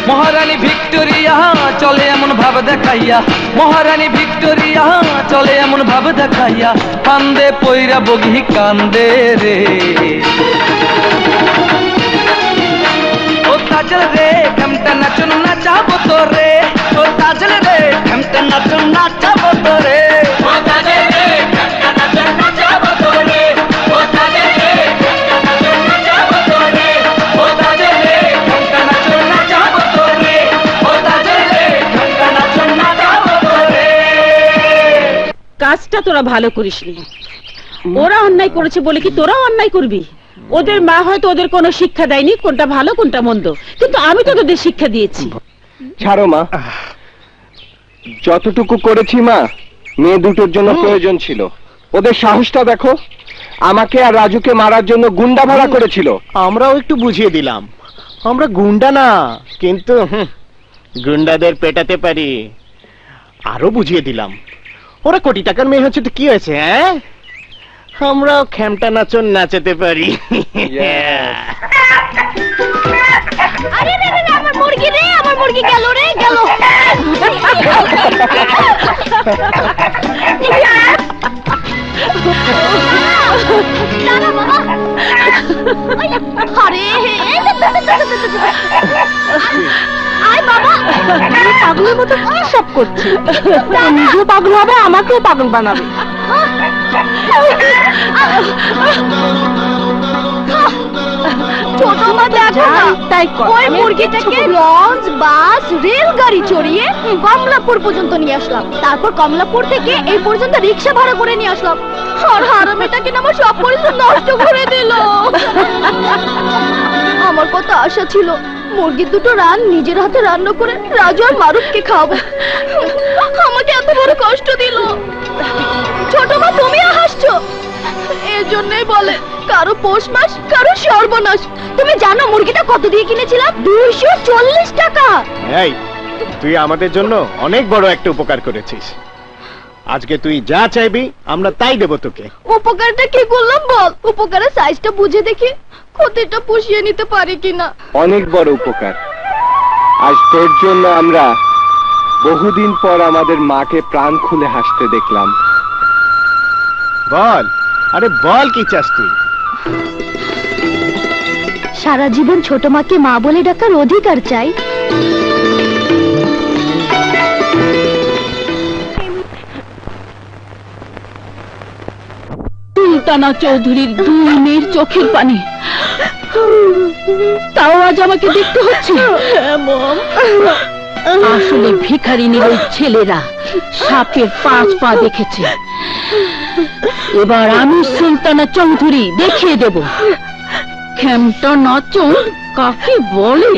মহারানী ভিক্টোরিয়া চলে এমন ভাব দেখাইয়া, মহারানী ভিক্টোরিয়া চলে এমন ভাব দেখাইয়া, ফান্দে পইরা বগি কান্দে রে। ও তাজল রে খামটা নাচন নাচাবো তোরে, ও তাজল রে খামটা নাচন নাচাবো তোরে, ও তাজল রে খামটা নাচন নাচাবো তোরে, ও তাজল রে খামটা নাচন নাচাবো তোরে, ও তাজল রে খামটা নাচন নাচাবো তোরে, ও তাজল রে খামটা নাচন নাচাবো তোরে। কাজটা তোরা ভালো করিসনি। ওরা অন্যায় করেছে বলে কি তোরাও অন্যায় করবি? ওদের মা হয়তো ওদের কোনো শিক্ষা দেয়নি কোনটা ভালো কোনটা মন্দ, কিন্তু আমি তো তোদের শিক্ষা দিয়েছি। ছাড়ো মা, যতটুকু করেছি মা মেয়ে দুটোর জন্য প্রয়োজন ছিল। ওদের সাহসটা দেখো, আমাকে আর রাজুকে মারার জন্য গুন্ডা ভাড়া করেছিল। আমরাও একটু বুঝিয়ে দিলাম আমরা গুন্ডা না, কিন্তু গুন্ডাদের পেটাতে পারি। আরো বুঝিয়ে দিলাম ওরা কোটি টাকার মেয়ে হচ্ছে তো কি হয়েছে, হ্যাঁ? আমরাও খ্যামটা নাচন নাচাতে পারি। আরে রে রে, আমার মুরগি রে, আমার মুরগি গেল রে, গেল। দাঁড়া বাবা। আরে আয় বাবা, পাগলের মতো কি সব করছে? নিজেও পাগল হবে, আমাকেও পাগল বানাবে। ছোট মা দেখো না, তাই ওই মুরগিটাকে লঞ্চ, বাস, রেলগাড়ি চড়িয়ে কমলাপুর পর্যন্ত নিয়ে আসলাম। তারপর কমলাপুর থেকে এই পর্যন্ত রিক্সা ভাড়া করে নিয়ে আসলাম। আর হারামিটা কিনা আমার সব পরিশ্রম নষ্ট করে দিল। আমার কত আশা ছিল মুরগির দুটো নিজের হাতে রান্না করে রাজু আর মারুফকে খাওয়াবো। আমাকে এত বড় কষ্ট দিল। ছোট মা তুমিও হাসছো? এর জন্যই বলে কারো পৌষ মাস, কারো সর্বনাশ। তুমি জানো মুরগিটা কত দিয়ে কিনেছিলাম? 240 টাকা। এই, তুই আমাদের জন্য অনেক বড় একটা উপকার করেছিস। আজকে তুই যা চাইবি আমরা তাই দেব তোকে। উপকারটা কি করলাম বল? উপকারের সাইজটা বুঝে দেখি ক্ষতিটা পুষিয়ে নিতে পারি কিনা। অনেক বড় উপকার। আজ তোর জন্য আমরা বহুদিন পর আমাদের মাকে প্রাণ খুলে হাসতে দেখলাম। বল, আরে বল কি চাস তুই? সারা জীবন ছোট মাকে মা বলে ডাকার অধিকার চাই। সুলতানা চৌধুরীর 2 মেয়ের চোখের পানি, তাও আজ আমাকে দেখতে হচ্ছে। আসলে ভিখারিনীর ওই ছেলেরা সাপের 5 পা দেখেছে। এবার আমি সুলতানা চৌধুরী দেখিয়ে দেব খ্যামটা নাচন কাকে বলে।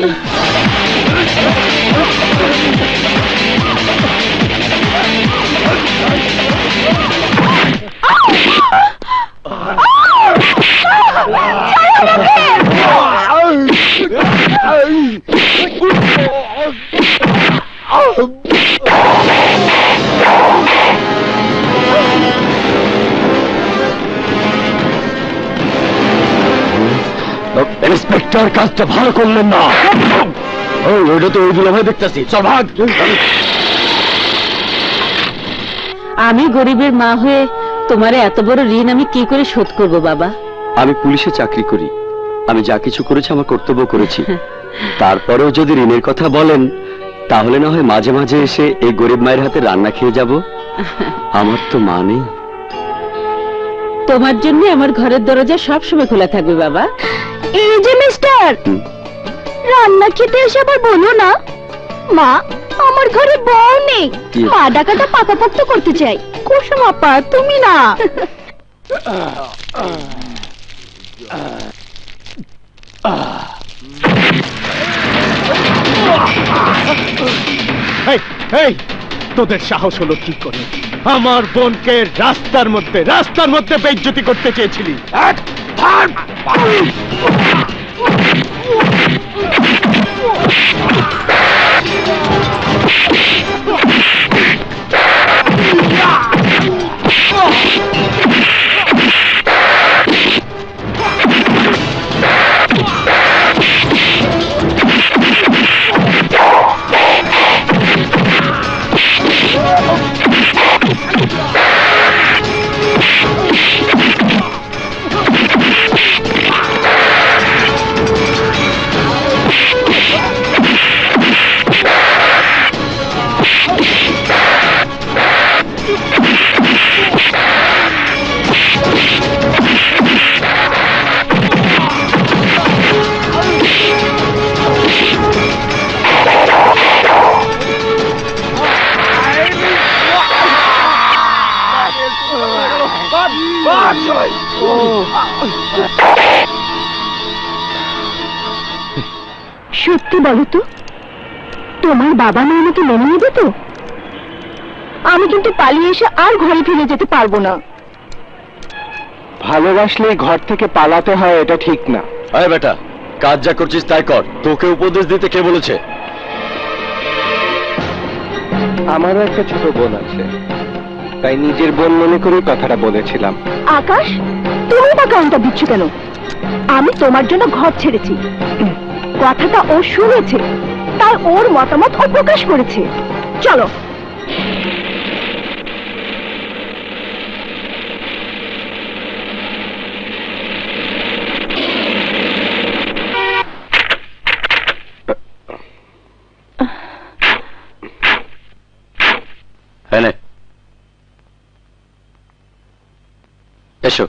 ইন্সপেক্টর কাজটা ভালো করলেন না। ওইটা তো ওই দুলাভাই দেখতেছি। চল ভাগ। আমি গরিবের মা হয়ে তোমার এত বড় ঋণ আমি কি করে শোধ করব বাবা? আমি পুলিশে চাকরি করি, আমি যা কিছু করেছি আমার কর্তব্য করেছি। তারপরেও যদি ঋণের কথা বলেন তাহলে না হয় মাঝে মাঝে এসে এই গরিব মায়ের হাতে রান্না খেয়ে যাব। আমার তো মা নেই। তোমার জন্য আমার ঘরের দরজা সবসময় খোলা থাকবে বাবা। এই যে মিস্টার, রান্না খেতে এসে আবার বলো না মা আমার ঘরে বউ নেই। মা ডাকাটা পাকাপোক্ত করতে চাই। কুসুম আপা তুমি না। এই, তোদের সাহস হলো কি করে আমার বোনকে রাস্তার মধ্যে বেইজ্জতি করতে চেয়েছিলি? সত্যি বলো তো, তোমার বাবা মা আমাকে মেনে নেবে তো? আমি কিন্তু পালিয়ে এসে আর ঘরে ফিরে যেতে পারবো না। ভালোবাসলে ঘর থেকে পালাতে হয় এটা ঠিক না। আরে বেটা, কাজ যা করছিস তাই কর। তোকে উপদেশ দিতে কে বলেছে? আমারও একটা ছোট বোন আছে, তাই নিজের বোন মনে করে কথাটা বলেছিলাম। আকাশ, তুমি বা কাউন্টার দিচ্ছ কেন? আমি তোমার জন্য ঘর ছেড়েছি, কথাটা ও শুনেছে, তাই ওর মতামত ও প্রকাশ করেছে। চলো। হ্যাঁ, এসো।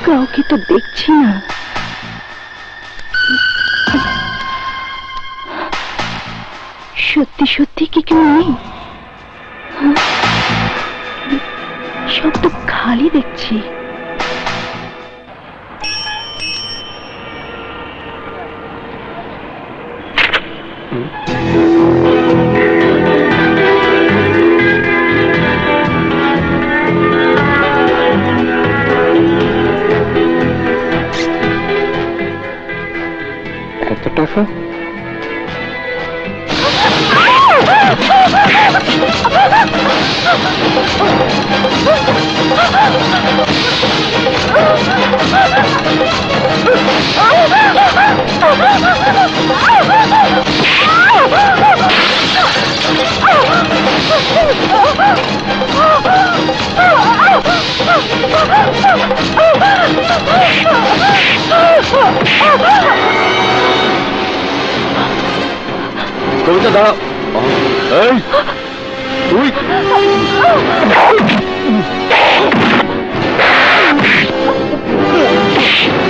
কাউকে তো দেখছি না। সত্যি সত্যি কি কেউ নেই? সব তো খালি দেখছি। এত টাকা? কবিতা দাঁড়াও। এই তুই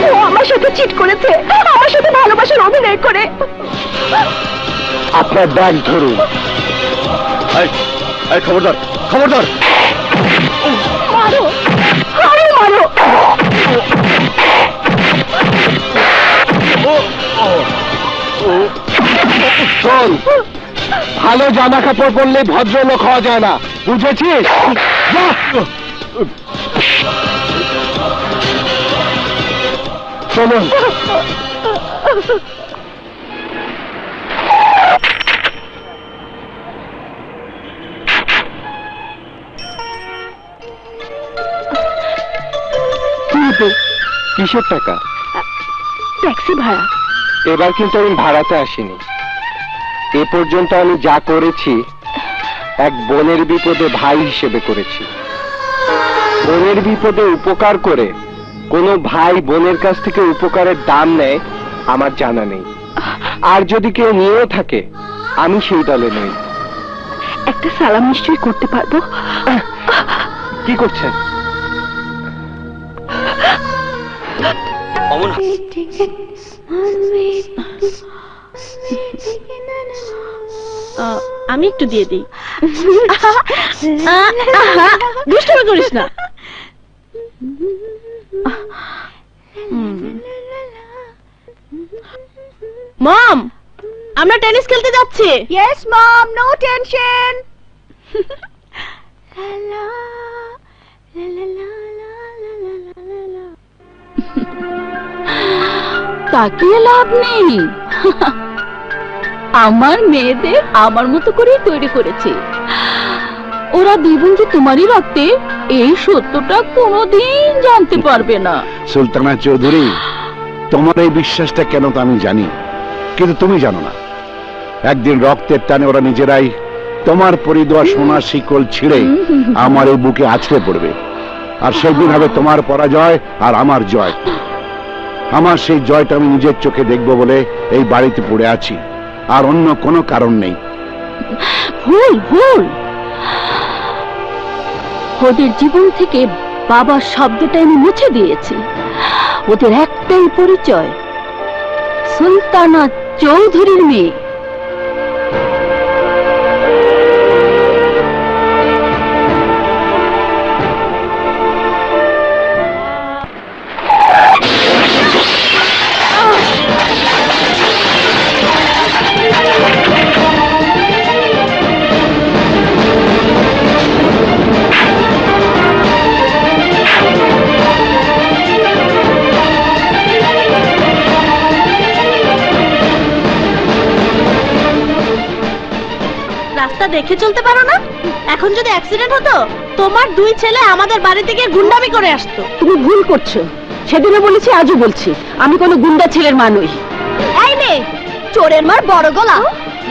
ও আমার সাথে চিট করেছে, আমার সাথে ভালোবাসার অভিনয় করে। আপনার ব্যাগ ধরুন। এই খবরদার, খবরদার। মারো, আরে মারো। শোন, ভালো জামা কাপড় পরলে ভদ্রলোক হওয়া যায় না, বুঝেছিস? চলুন। কিসের টাকা? ট্যাক্সি ভাড়া। এবার কিন্তু আমি ভাড়াতে আসিনি। এ পর্যন্ত আমি যা করেছি এক বোনের বিপদে ভাই হিসেবে করেছি। বোনের বিপদে উপকার করে কোনো ভাই বোনের কাছ থেকে উপকারের দাম নেয় আমার জানা নেই। আর যদি কেউ নিয়েও থাকে আমি সেই দলে নই। একটা সালাম নিশ্চয়ই করতে পারবো। কি করছেন? অমন আমি একটু দিয়ে দিই। দুষ্টামি করিস না। মম, আমরা টেনিস খেলতে যাচ্ছি। Yes mom, no tension. তাকিয়ে লাভ নেই। আমার মেয়েদের আমার মতো করে তৈরি করেছে। ওরা দ্বিগুণ যে তোমারই রক্তে, এই সত্যটা কোনোদিন জানতে পারবে না। সুলতানা চৌধুরী, তোমার এই বিশ্বাসটা কেন তা আমি জানি, কিন্তু তুমি জানো না। একদিন রক্তের টানে ওরা নিজেরাই তোমার পরিদেওয়া সোনার শিকল ছিঁড়ে আমার এই বুকে আছড়ে পড়বে। আর সেদিন হবে তোমার পরাজয় আর আমার জয়। আমার সেই জয়টা আমি নিজের চোখে দেখবো বলে এই বাড়িতে পড়ে আছি, আর অন্য কোনো কারণ নেই। ভুল ভুল। ওদের জীবন থেকে বাবার শব্দটা আমি মুছে দিয়েছি। ওদের একটাই পরিচয়, সুলতানা চৌধুরীর মেয়ে। দেখে চলতে পারো না? এখন যদি অ্যাক্সিডেন্ট হতো, তোমার দুই ছেলে আমাদের বাড়িতে গিয়ে গুন্ডামি করে আসতো। তুমি ভুল করছো। সেদিনও বলেছি, আজও বলছি, আমি কোনো গুন্ডা ছেলের মা নই। এই মেয়ে, চোরের মার বড় গলা,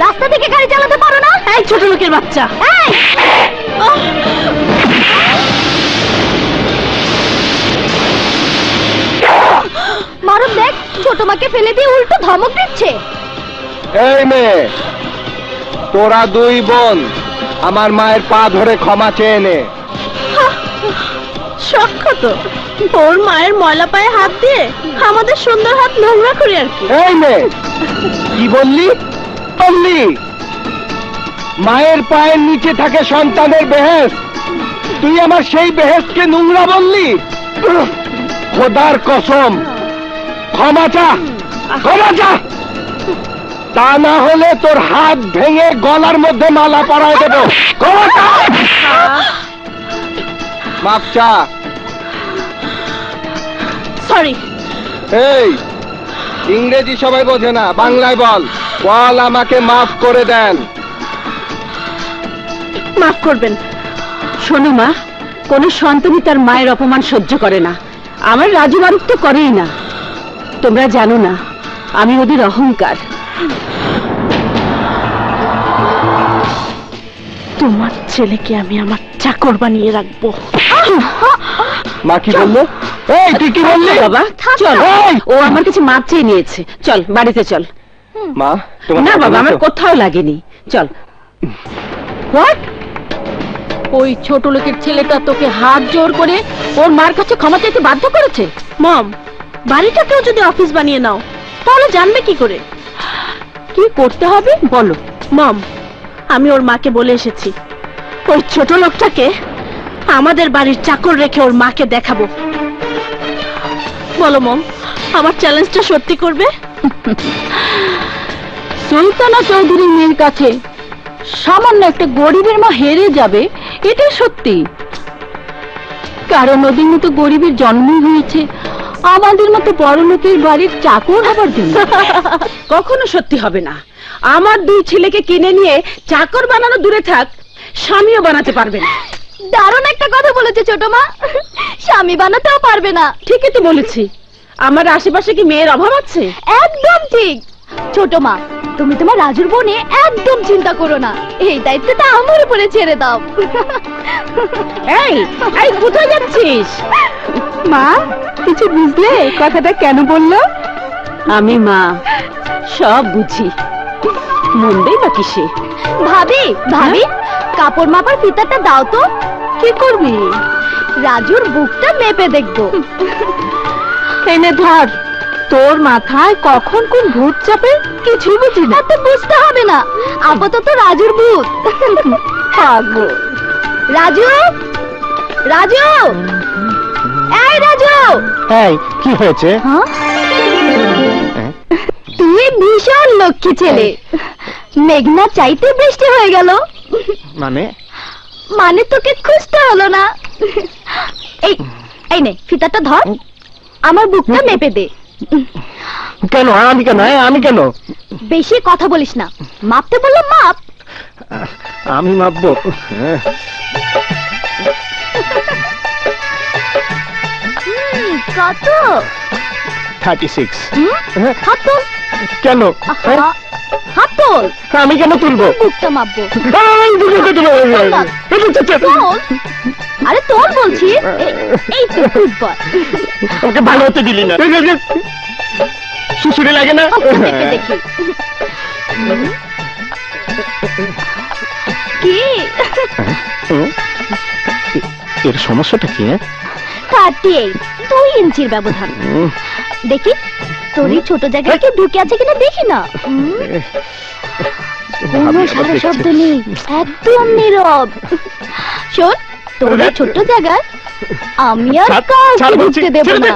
রাস্তা থেকে গাড়ি চালাতে পারো না? এই ছোট লোকের বাচ্চা, এই! মারুফ দেখ, ছোট মাকে ফেলে দিয়ে উল্টো ধমক দিচ্ছে। এই মেয়ে, তোরা দুই বোন আমার মায়ের পা ধরে ক্ষমা চেয়ে নে। সখ্য তো, ওর মায়ের ময়লা পায়ে হাত দিয়ে আমাদের সুন্দর হাত নোংরা করি আর কি। এই মেয়ে, কি বললি? বললি মায়ের পায়ের নিচে থাকে সন্তানের বেহেশত, তুই আমার সেই বেহেশতকে নোংরা বললি? খোদার কসম, ক্ষমা চা, ক্ষমা চা, তা না হলে তোর হাত ভেঙে গলার মধ্যে মালা পরায় দেব। ক্ষমা চা, মাপ চা। সরি। এই ইংরেজি সবাই বোঝে না, বাংলায় বল। বল আমাকে মাফ করে দেন। মাফ করবেন। শোনো মা, কোন সন্তানই তার মায়ের অপমান সহ্য করে না। আমার রাজু মারুফ তো করেই না। তোমরা জানো না আমি ওদের অহংকার। তোমার ছেলেকে আমি আমার চাকর বানিয়ে রাখবো। মা কি বললো? এই তুই কি বললি? বাবা চল, ও আমার কাছে মাপ চেয়ে নিয়েছে, চল বাড়িতে চল। মা না বাবা, আমার কোথাও লাগেনি, চল। হোয়াট? ওই ছোট লোকের ছেলেটা তোকে হাত জোর করে ওর মার কাছে ক্ষমা চাইতে বাধ্য করেছে? মম, বাড়িটাকেও যদি অফিস বানিয়ে নাও তাহলে জানবে কি করে কি করতে হবে বলো। মম, আমি ওর মাকে বলে এসেছি, ওই ছোট লোকটাকে আমাদের বাড়ির চাকর রেখে ওর মাকে দেখাবো। বলো মম, আমার চ্যালেঞ্জটা সত্যি করবে? সুলতানা চৌধুরীর মেয়ের কাছে সামান্য একটা গরিবের মা হেরে যাবে, এটা সত্যি। কারণ ওদের মতো গরিবের জন্মই হয়েছে আমাদের মতো বড় লোকের বাড়ির চাকর হবার জন্য। কখনো সত্যি হবে না। আমার দুই ছেলেকে কিনে নিয়ে চাকর বানানো দূরে থাক, স্বামীও বানাতে পারবে না। দারুণ একটা কথা বলেছে ছোট মা, স্বামী বানাতেও পারবে না। ঠিকই তো বলেছি। আমার আশেপাশে কি মেয়ের অভাব আছে? একদম ঠিক। ছোট মা, তুমি তোমার রাজুর বোনে একদম চিন্তা করো না, এই দায়িত্বটা আমার উপরে ছেড়ে দাও। এই এই কোথায় যাচ্ছিস? মা কিছু বুঝলে কথাটা কেন বললো? আমি মা সব বুঝি, মন্দেই বা কিসে। ভাবি ভাবি, কাপড় মাপার ফিতাটা দাও তো। কি করবি? রাজুর বুকটা মেপে দেখবো। এনে ধর। তোর মাথায় কখন কোন ভূত চাপে কিছুই বুঝি না। তো বুঝতে হবে না, আপাতত রাজুর ভূত। পাগল। রাজু, রাজু, এই রাজু। এই কি হয়েছে? তুই ভীষণ লক্ষ্মী ছেলে। মেঘনা চাইতে বৃষ্টি হয়ে গেল। মানে? মানে তোকে খুঁজতে হলো না। এই এই নে ফিতাটা ধর, আমার বুকটা মেপে দে। কেন আমি কেন? আমি কেন? বেশি কথা বলিস না, মাপতে বললাম মাপ। আমি মাপবো। কত? 36। হাত তোল। কেন? হাত তোল। আমি কেন তুলবো? বুকটা মাপবো। আরে তোল বলছি। এই তো গুড বয়। ওকে ভালো হতে দিলি না। সুসুরি লাগে না? দেখি কি এর সমস্যাটা কি? 38, 2 ইঞ্চির ব্যবধান। দেখি তোর এই ছোট জায়গায় কি ঢুকে আছে কিনা দেখি না। কোনো সারা শব্দ নেই, একদম নীরব। শোন, তোর এই ছোট্ট জায়গায় আমি আর কাউকে ঢুকতে দেব না।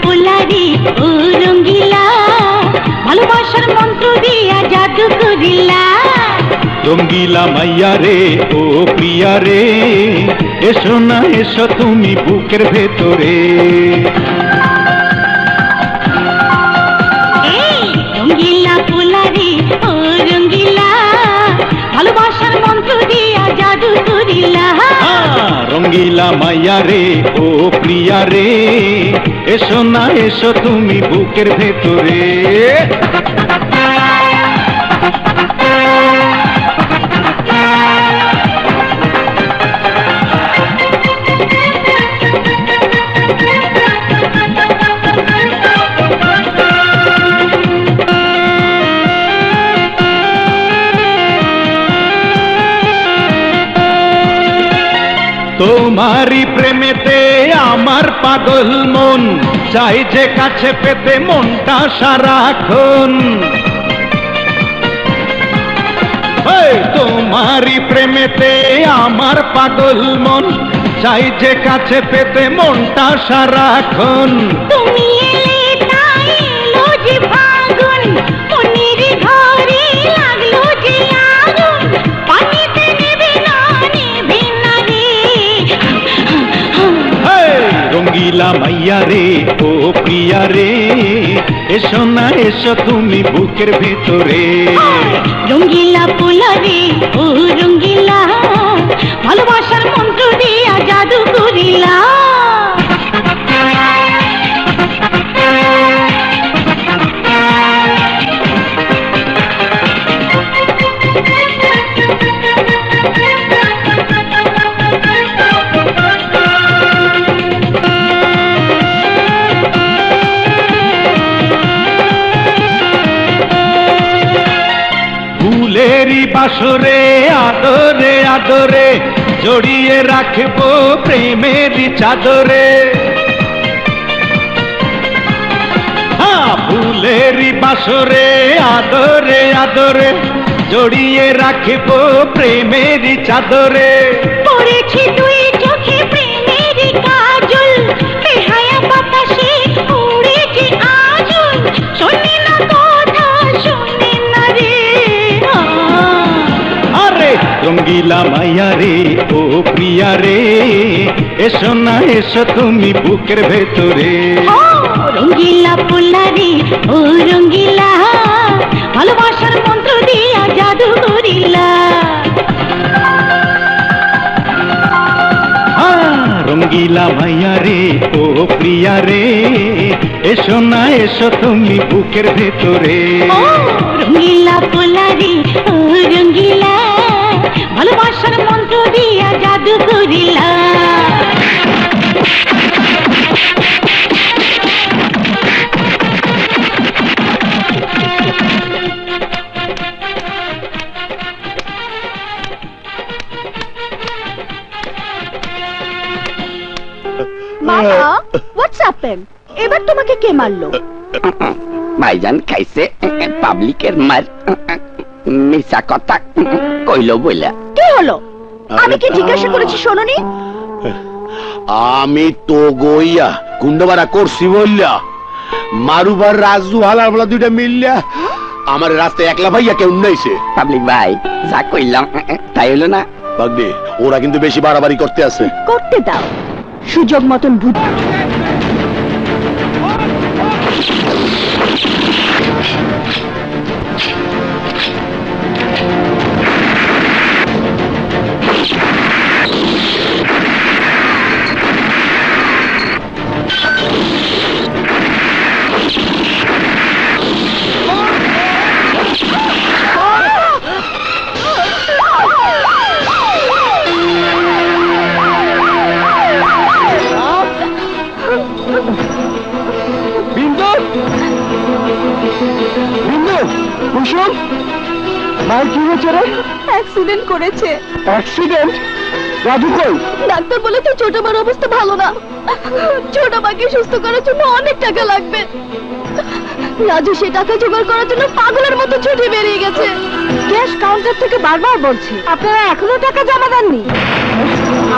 পোলারি ও রঙ্গিলা ভালোবাসার মন্ত্র দিয়া জাদু করিলা রঙ্গিলা মাইয়া রে ও প্রিয়া রে এসো না এসো তুমি বুকের ভেতরে রঙ্গিলা পোলারি ও রঙ্গিলা ভালোবাসার মন্ত্র দিয়া জাদু করিলা রঙ্গিলা মাইয়া রে ও প্রিয়া রে এসো না এসো তুমি বুকের ভেতরে তোমারি প্রেমেতে আমার পাগল মন চাই যে কাছে পেতে মনটা সারাক্ষণ তোমারি প্রেমেতে আমার পাগল মন চাই যে কাছে পেতে মনটা সারাক্ষণ তুমি এলে তাই এলো যে ফাগুন মনের ঘরে লাগলো যে আগুন পানিতে নেবে না রে রঙ্গিলা মাইয়া রে ও প্রিয়া রে এসো না এসো তুমি বুকের ভেতরে রঙ্গিলা পোলারি ও রঙ্গিলা ভালোবাসার মন্ত্র দিয়া জাদু করিলা ফুলেরি বাসরে আদরে আদরে জড়িয়ে রাখবো প্রেমেরই চাদরে ফুলেরি বাসরে আদরে আদরে জড়িয়ে রাখবো প্রেমেরই চাদরে পড়েছি তুই চোখে প্রেমের কাজল বেহায়া বাতাসে উড়েছে আজল শোনে না কথা শোনে না রে আরে রঙ্গিলা মাইয়া রে ও প্রিয়া রে এসো না এসো তুমি বুকের ভেতরে রঙ্গিলা পোলারি ও রঙ্গিলা ভালোবাসার মন্ত্র দিয়া জাদু করিলা রঙ্গিলা মাইয়া রে ও প্রিয়া রে এসো না এসো তুমি বুকের ভেতরে রঙ্গিলা পোলারি ও রঙ্গিলা ভালোবাসার মন্ত্র দিয়া জাদু করিলা মামা হোয়াটস হ্যাপেন্ড এবার তোমাকে কে মারলো ভাইজান খাইছে পাবলিকের মার মিশা কথা কইলো বইলা কি হলো আমি কি জিজ্ঞাসা করেছি শোনোনি আমি তো গইয়া গুন্ডবারা করছি বললা মারুবার রাজু হালার বলা দুইটা মিললা আমার রাস্তায় একলা ভাইয়া কেউ নাইছে পাবলিক ভাই যা কইলাম তাই হলো না বাগদে ওরা কিন্তু বেশি বাড়াবাড়ি করতে আছে করতে দাও সুযোগ মতন ভূত অ্যাক্সিডেন্ট করেছে অ্যাক্সিডেন্ট রাজু কই ডাক্তার বলেছে ছোট মার অবস্থা ভালো না ছোট মাকে সুস্থ করার জন্য অনেক টাকা লাগবে রাজু সে টাকা জোগাড় করার জন্য পাগলের মতো ছুটে বেরিয়ে গেছে। ক্যাশ কাউন্টার থেকে বারবার বলছে আপনারা এখনো টাকা জমা দেননি।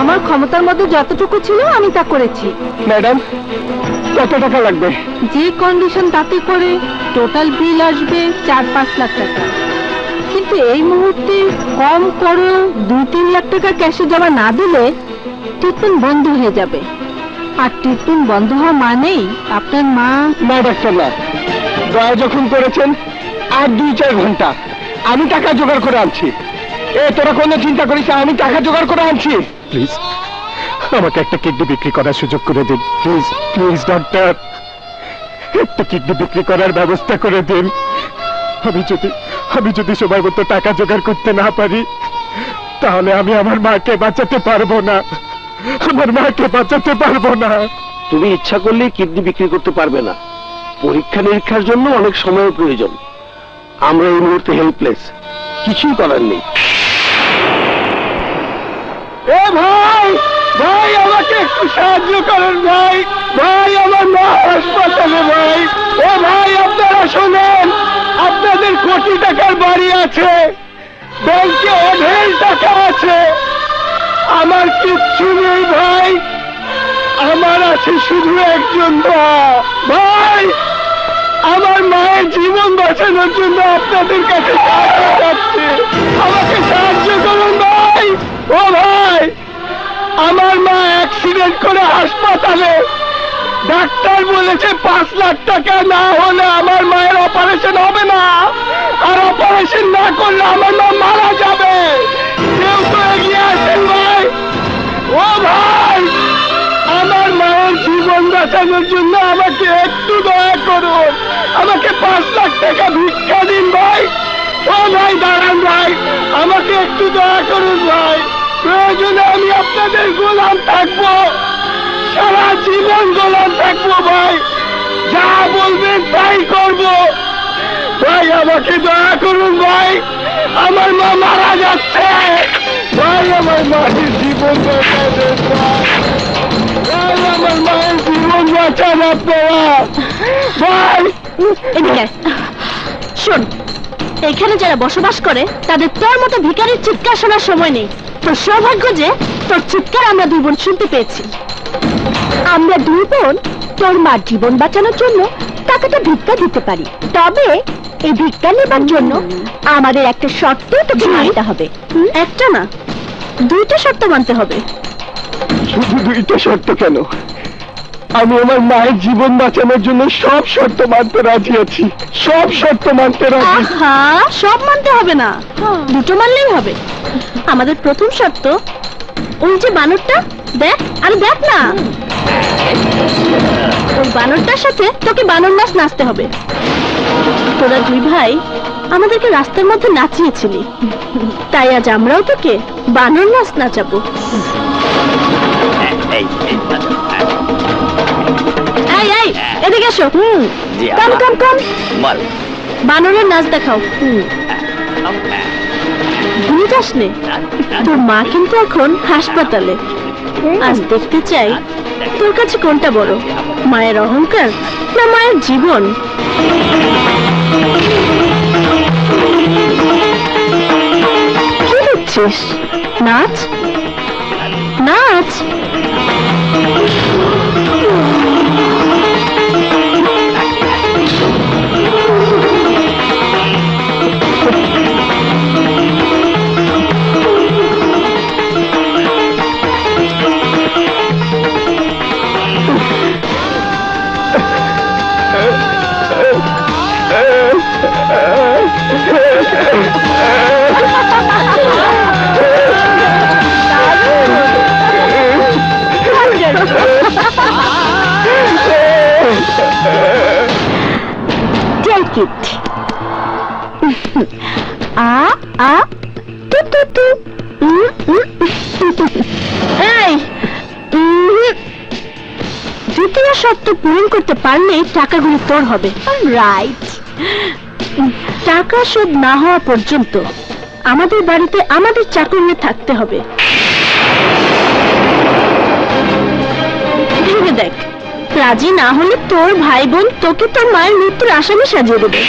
আমার ক্ষমতার মধ্যে যতটুকু ছিল আমি তা করেছি। ম্যাডাম, কত টাকা লাগবে? যে কন্ডিশন তাতে করে টোটাল বিল আসবে 4-5 লাখ টাকা। কিন্তু এই মুহূর্তে কম করেও 2-3 লাখ টাকা ক্যাশে জমা না দিলে ট্রিটমেন্ট বন্ধ হয়ে যাবে। আর ট্রিটমেন্ট বন্ধ হওয়া মানেই আপনার মা। না ডাক্তার না, দয়া যখন করেছেন আর 2-4 ঘন্টা আমি টাকা জোগাড় করে আনছি। তোরা কোনো চিন্তা করিস না, আমি টাকা জোগাড় করে আনছি। প্লিজ আমাকে একটা কিডনি বিক্রি করার সুযোগ করে দিন। প্লিজ প্লিজ ডক্টর, একটা কিডনি বিক্রি করার ব্যবস্থা করে দিন। আমি যদি সময় মতো টাকা জোগাড় করতে না পারি তাহলে আমি আমার মাকে বাঁচাতে পারবো না। আমার মাকে বাঁচাতে পারবো না। তুমি ইচ্ছা করলে কিডনি বিক্রি করতে পারবে না। পরীক্ষা নিরীক্ষার জন্য অনেক সময়ের প্রয়োজন। আমরা এই মুহূর্তে হেল্পলেস, কিছুই করার নেই। ভাই আমাকে একটু সাহায্য করেন ভাই। ভাই আমার মা হাসপাতালে ভাই। ভাই আপনারা শোনেন, আপনাদের কোটি টাকার বাড়ি আছে, ব্যাংকে অঢেল টাকা আছে, আমার কিচ্ছু নেই ভাই। আমার আছে শুধু একজন মা। ভাই আমার মায়ের জীবন বাঁচানোর জন্য আপনাদের কাছে সাহায্য চাচ্ছি, আমাকে সাহায্য করুন ভাই। ও ভাই, আমার মা অ্যাক্সিডেন্ট করে হাসপাতালে, ডাক্তার বলেছে 5 লাখ টাকা না হলে আমার মায়ের অপারেশন হবে না, আর অপারেশন না করলে আমার মা মারা যাবে। কেউ তো এগিয়ে আসেন ভাই। ও ভাই, আমার মায়ের জীবন বাঁচানোর জন্য আমাকে একটু দয়া করুন, আমাকে 5 লাখ টাকা ভিক্ষা দিন ভাই। ও ভাই দাঁড়ান ভাই, আমাকে একটু দয়া করুন ভাই। প্রয়োজনে আমি আপনাদের গোলাম থাকবো, সারা জীবন গোলাম থাকবো ভাই। যা বলবেন তাই করবো ভাই। আমাকে দয়া করুন ভাই, আমার মা মারা যাচ্ছে ভাই। আমার মায়ের জীবন বাঁচাবেন ভাই। আমার মায়ের জীবন বাঁচান আপনারা ভাই। এদিকে শোন, এখানে যারা বসবাস করে তাদের তোর মতো ভিখারির চিৎকার শোনার সময় নেই। তোর সৌভাগ্য যে তোর চিৎকার আমরা 2 বোন শুনতে পেয়েছি। আমরা 2 বোন তোর মার জীবন বাঁচানোর জন্য টাকাটা ভিক্ষা দিতে পারি, তবে এই ভিক্ষা নেবার জন্য আমাদের একটা শর্ত তোকে মানতে হবে। একটা না, 2টা শর্ত মানতে হবে। শুধু 2টা শর্ত কেন? আমি আমার মায়ের জীবন বাঁচানোর জন্য সব শর্ত মানতে রাজি আছি, সব শর্ত মানতে রাজি। হ্যাঁ, সব মানতে হবে না, 2টো মানলেই হবে। আমাদের প্রথম শর্ত, ওই যে বানরটা দেখ, আরে দেখ না, ওই বানরটার সাথে তোকে বানর নাচ নাচতে হবে। তোরা 2 ভাই আমাদেরকে রাস্তার মধ্যে নাচিয়েছিলি, তাই আজ আমরাও তোকে বানর নাচ নাচাবো। এই এদিকে এসো। কম কম কম, বানরের নাচ দেখাও। ভুলে যাস নে, তোর মা কিন্তু এখন হাসপাতালে। আজ দেখতে চাই তোর কাছে কোনটা বড়, মায়ের অহংকার না মায়ের জীবন। কি দেখছিস? নাচ নাচ। Take it. এই দ্বিতীয় শর্ত পূরণ করতে পারলে টাকাগুলো তোর হবে। রাইট। টাকা শোধ না হওয়া পর্যন্ত আমাদের বাড়িতে আমাদের চাকর নিয়ে থাকতে হবে। ভেবে দেখ, রাজি না হলে তোর ভাই বোন তোকে তোর মায়ের মৃত্যুর আসামি সাজিয়ে দেবে।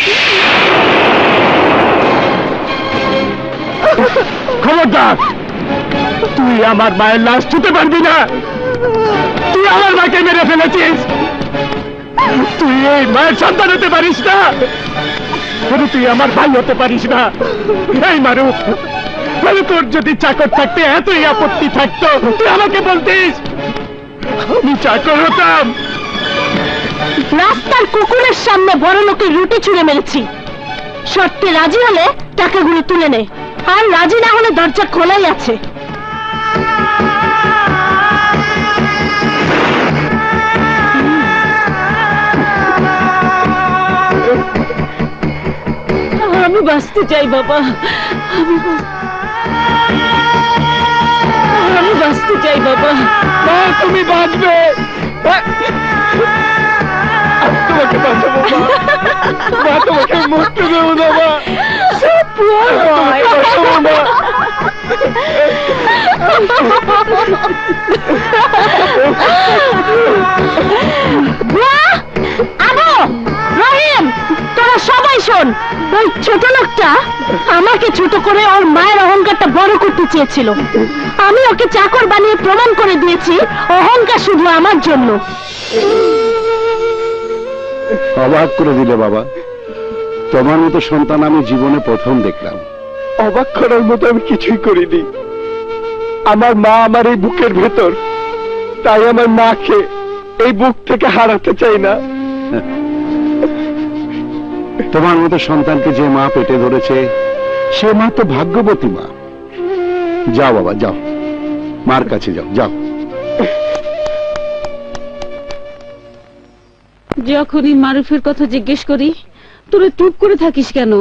খবরদার, তুই আমার মায়ের লাশ ছুঁতে পারবি না। তুই আমার মাকে মেরে ফেলেছিস। তুই এই মায়ের সন্তান হতে পারিস না, তুই আমার ভাই হতে পারিস না। এই মারুফ, তোর যদি চাকর থাকতে এতই আপত্তি থাকতো তুই আমাকে বলতিস, আমি চাকর হতাম। রাস্তার কুকুরের সামনে বড় লোকের রুটি ছুঁড়ে মেরেছি। শর্তে রাজি হলে টাকাগুলো তুলে নে, আর রাজি না হলে দরজা খোলাই আছে। আমি বাঁচতে চাই বাবা, আমি বাঁচতে চাই বাবা। তুমি বাঁচবে, তোমাকে বাঁচাবো মা, তোমাকে মরতে দেবো না মা। রহিম, তোরা সবাই শোন, ওই ছোট লোকটা আমাকে ছোট করে ওর মায়ের অহংকারটা বড় করতে চেয়েছিল। আমি ওকে চাকর বানিয়ে প্রমাণ করে দিয়েছি অহংকার শুধু আমার জন্য। অবাক করে দিলে বাবা, তোমার মতো সন্তান আমি জীবনে প্রথম দেখলাম। অবাক করার মতো আমি কিছুই করিনি। আমার মা আমার এই বুকের ভেতর, তাই আমার মাকে এই বুক থেকে হারাতে চাই না। তোমার মতো সন্তানকে যে মা পেটে ধরেছে সে মা তো ভাগ্যবতী মা। যাও বাবা যাও, মার কাছে যাও। যাও। যখনই মারুফের কথা জিজ্ঞেস করি তোরা চুপ করে থাকিস কেন?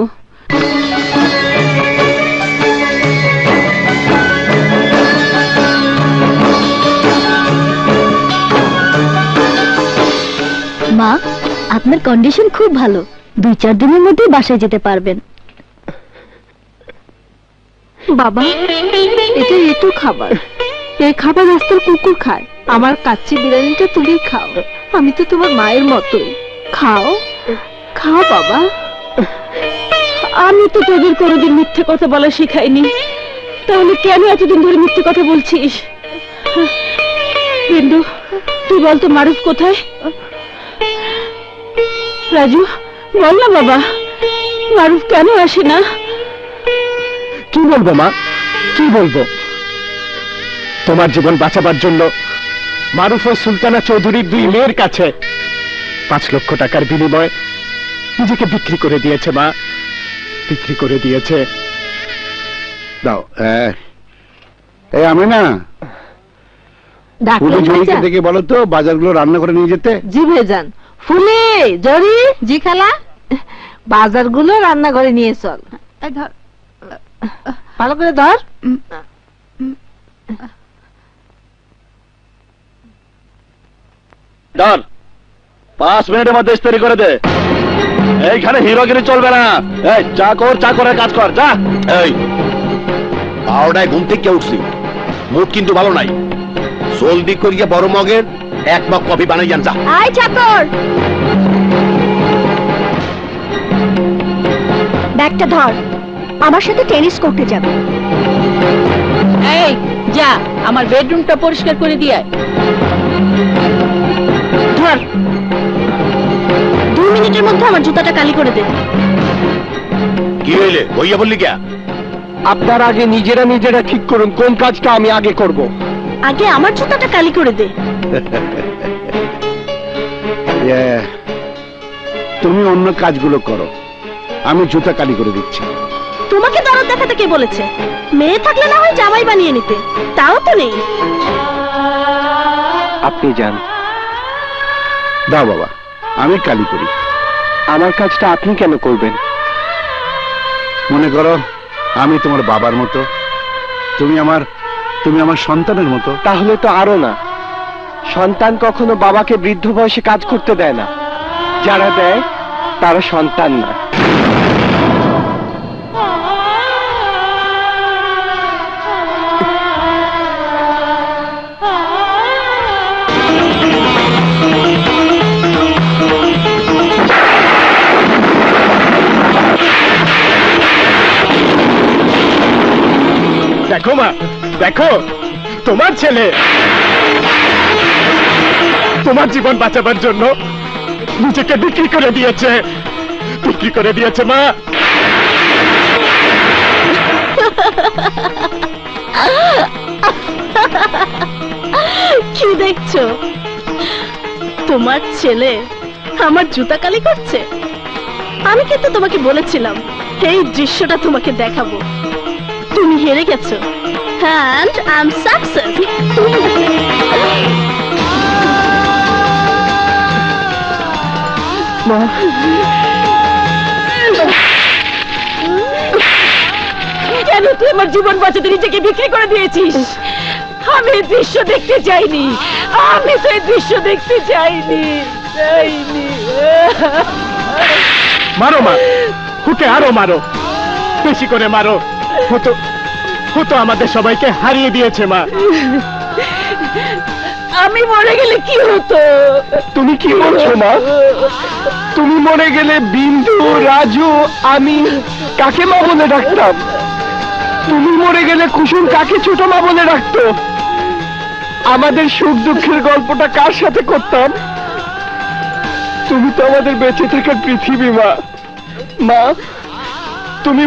মা, আপনার কন্ডিশন খুব ভালো, 2-4 দিনের মধ্যেই বাসায় যেতে পারবেন। বাবা, এটা এতো খাবার, এই খাবার রাস্তার কুকুর খায়। আমার কাচ্চি বিরিয়ানিটা তুমি খাও, আমি তো তোমার মায়ের মতোই। খাও খাও বাবা। আমি তো তোদের কোনোদিন মিথ্যে কথা বলা শেখাইনি, তাহলে কেন এতদিন ধরে মিথ্যে কথা বলছিস? বিন্দু, তুই বলতো মারুফ কোথায়? রাজু, বল না বাবা, মারুফ কেন আসে না? কি বলবো মা, কি বলবো? তোমার জীবন বাঁচাবার জন্য মারুফ ও সুলতানা চৌধুরীর 2 মেয়ের কাছে 5 লক্ষ টাকার বিনিময়ে নিজেকে বিক্রি করে দিয়েছে মা, বিক্রি করে দিয়েছে। দাও। আমি না দেখে বলো তো বাজারগুলো রান্না করে নিয়ে যেতে। জি ভাইজান। ফুলে জরি, জি খালা, বাজারগুলো রান্না করে নিয়ে চল। ভালো করে ধর। ধর, 5 মিনিটের মধ্যে তৈরি করে দে। এইখানে হিরোগিরি চলবে না। এই চাকরের কাজ কর, যা। এই 12টায় ঘুম থেকে উঠছি, মুড কিন্তু ভালো নাই। জলদি করিয়া বড় মগের 1 মগ কফি বানাই যান। যা। আয় চাকর, ব্যাগটা ধর, আমার সাথে টেনিস করতে যাবে। এই যা, আমার বেডরুমটা পরিষ্কার করে দিয়ে আয়। ধর, 2 মিনিটের মধ্যে আমার জুতাটা কালি করে দে। কি হইলে বইয়া বললি কে? আপনার আগে নিজেরা ঠিক করুন কোন কাজটা আমি আগে করব। আগে আমার জুতাটা কালি করে দে। তুমি অন্য কাজগুলো করো, আমি জুতা কালি করে দিচ্ছি। তোমাকে দরদ দেখাতে কে বলেছে? মেয়ে থাকলে না হয় জামাই বানিয়ে নিতে, তাও তো নেই। আপনি যান। দাও বাবা, আমি কালি করি। আমার কাজটা আপনি কেন করবেন? মনে করো আমি তোমার বাবার মতো, তুমি আমার সন্তানের মতো। তাহলে তো আরো না। সন্তান কখনো বাবাকে বৃদ্ধ বয়সে কাজ করতে দেয় না, যারা দেয় তারা সন্তান না। দেখো তোমার ছেলে তোমার জীবন বাঁচাবার জন্য নিজেকে বিক্রি করে দিয়েছে মা। কি দেখছো? তোমার ছেলে আমার জুতা কালি করছে? আমি কিন্তু তোমাকে বলেছিলাম এই দৃশ্যটা তোমাকে দেখাবো। তুমি হেরে গেছো। And I'm success. কেন তুই আমার জীবন বাঁচাতে নিজেকে বিক্রি করে দিয়েছিস? আমি এই দৃশ্য দেখতে চাইনি। আমি তো এই দৃশ্য দেখতে চাইনি। মারো মা, হুকে আরো মারো, বেশি করে মারো। হতো আমাদের সবাইকে হারিয়ে দিয়েছে মা। আমি মরে গেলে কি হতো? তুমি কি বলছো মা? তুমি মরে গেলে বিন্দু, রাজু, আমি কাকে মা বলে ডাকতাম? তুমি মরে গেলে কুসুম কাকে ছোট মা বলে ডাকতো? আমাদের সুখ দুঃখের গল্পটা কার সাথে করতাম? তুমি তো আমাদের বেঁচে থাকার পৃথিবী মা। মা তুমি